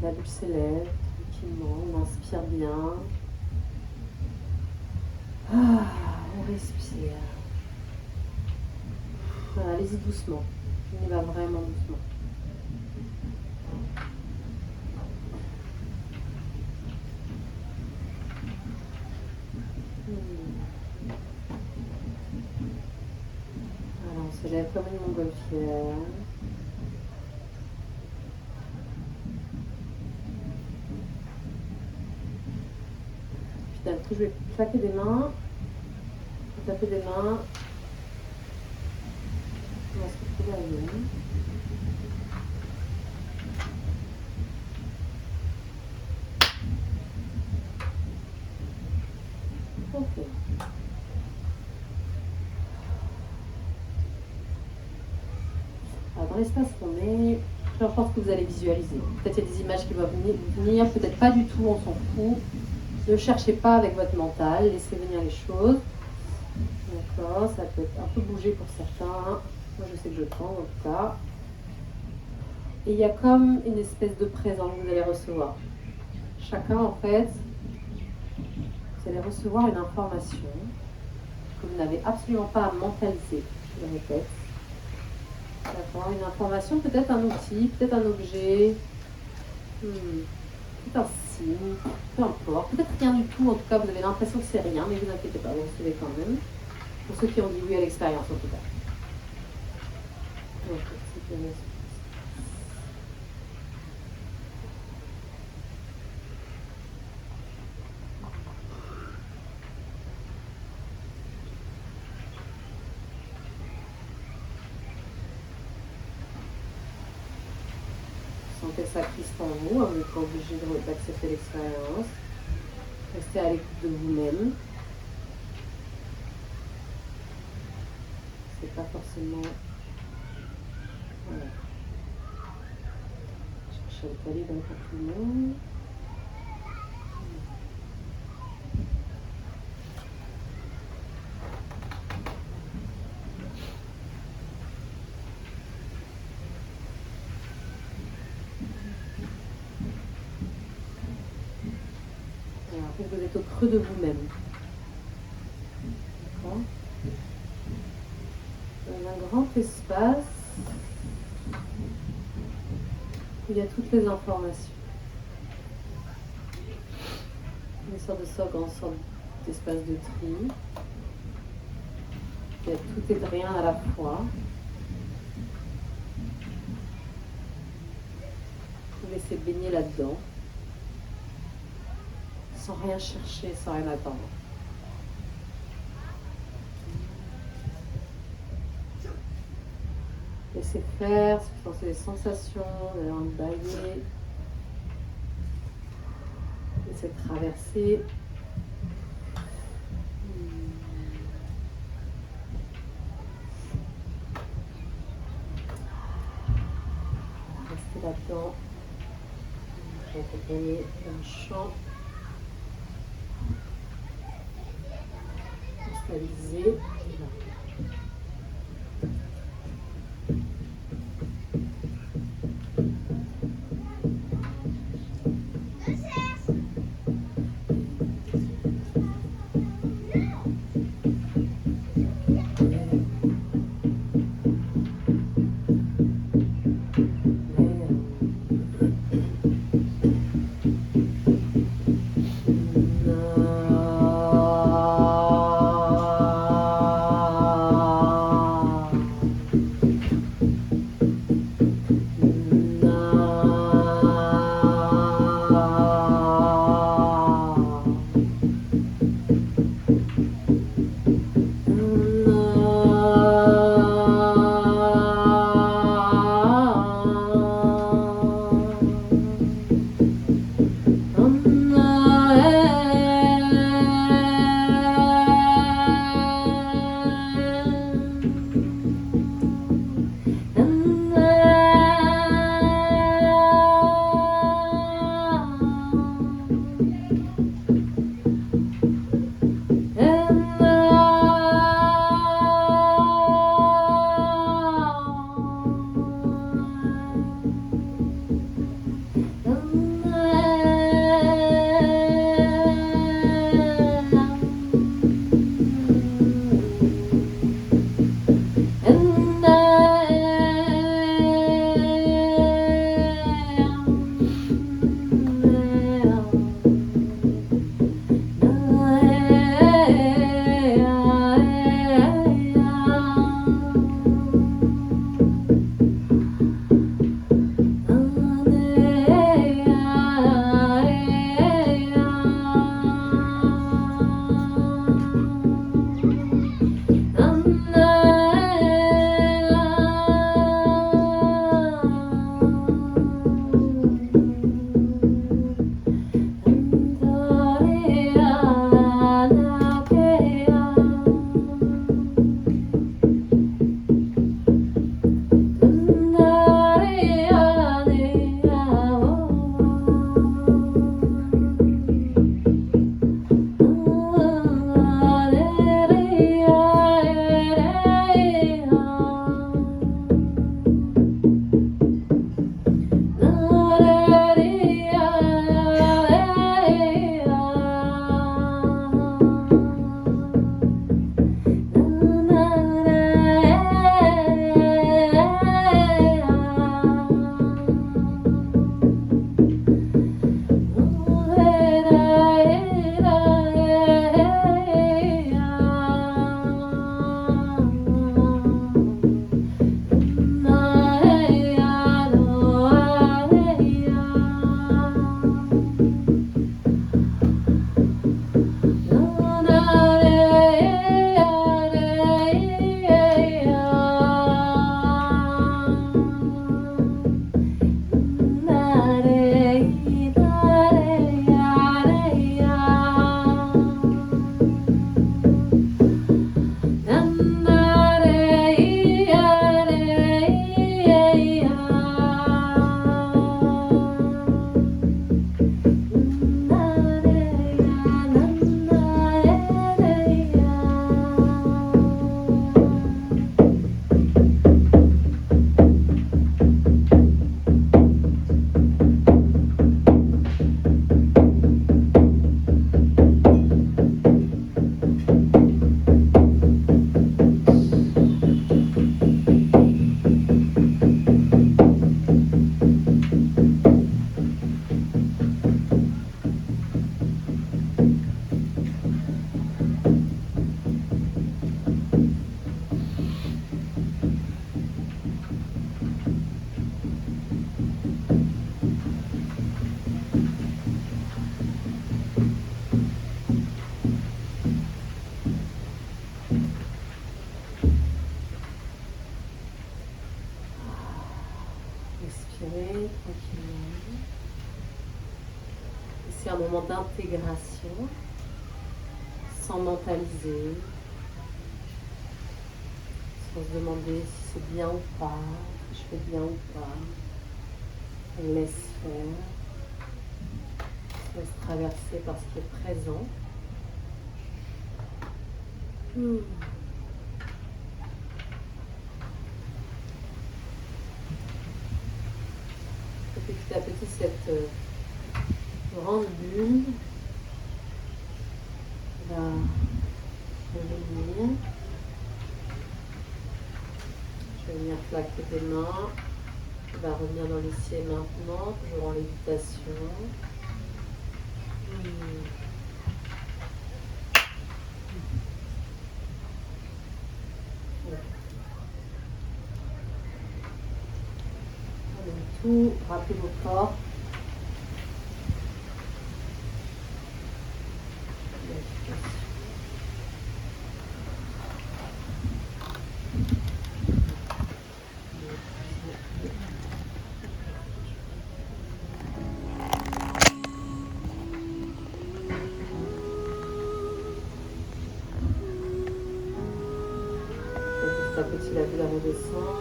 La bulle s'élève tranquillement, on inspire bien. Ah, on respire. Voilà, allez-y doucement. On y va vraiment doucement. Voilà, on s'élève comme une montgolfière. Puis d'un coup, je vais claquer des mains, taper des mains. On va se retrouver à nous. Ok. Alors, dans l'espace qu'on est, peu importe ce que vous allez visualiser. Peut-être il y a des images qui vont venir, peut-être pas du tout, on s'en fout. Ne cherchez pas avec votre mental, laissez venir les choses. D'accord, ça peut être un peu bougé pour certains. Moi, je sais que je prends en tout cas. Et il y a comme une espèce de présent que vous allez recevoir. Chacun, en fait, vous allez recevoir une information que vous n'avez absolument pas à mentaliser, je le répète. D'accord, une information, peut-être un outil, peut-être un objet, peut-être un signe, peu importe, peut-être rien du tout, en tout cas vous avez l'impression que c'est rien, mais vous inquiétez pas, vous recevez quand même, pour ceux qui ont dit oui à l'expérience en tout cas. Donc, sentez ça crispe en vous, vous n'êtes pas obligé d'accepter l'expérience. Restez à l'écoute de vous-même. C'est pas forcément... Voilà. Cherchez le calibre pour tout le monde. Vous êtes au creux de vous-même. D'accord? Dans un grand Il y a toutes les informations. Une sorte de socle en sorte d'espace de tri. Il y a tout et de rien à la fois. Vous laissez baigner là-dedans. Sans rien chercher, sans rien attendre. Laissez faire, c'est les sensations, vous allez en bailler. Laissez traverser. Restez là-dedans. Vous accompagnez un chant. Stabiliser. respirez tranquillement. Et c'est un moment d'intégration, sans mentaliser, sans se demander si c'est bien ou pas, si je fais bien ou pas. On laisse faire, on se laisse traverser par ce qui est présent. Et petit à petit, cette grande bulle va revenir. Je vais venir claquer tes mains. Tu vas revenir dans l'ici et maintenant, toujours en lévitation. Tout, rappelez vos corps. Petit à petit, la bulle redescend.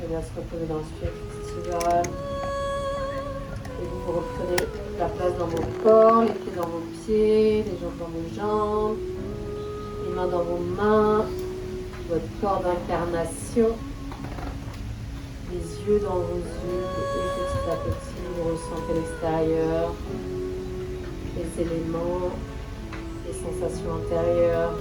Je vais se reposer dans le festival. Et vous reprenez la place dans vos corps, les pieds dans vos pieds, les jambes dans vos jambes, les mains dans vos mains, votre corps d'incarnation, les yeux dans vos yeux, et petit à petit, vous ressentez l'extérieur, les éléments, les sensations intérieures.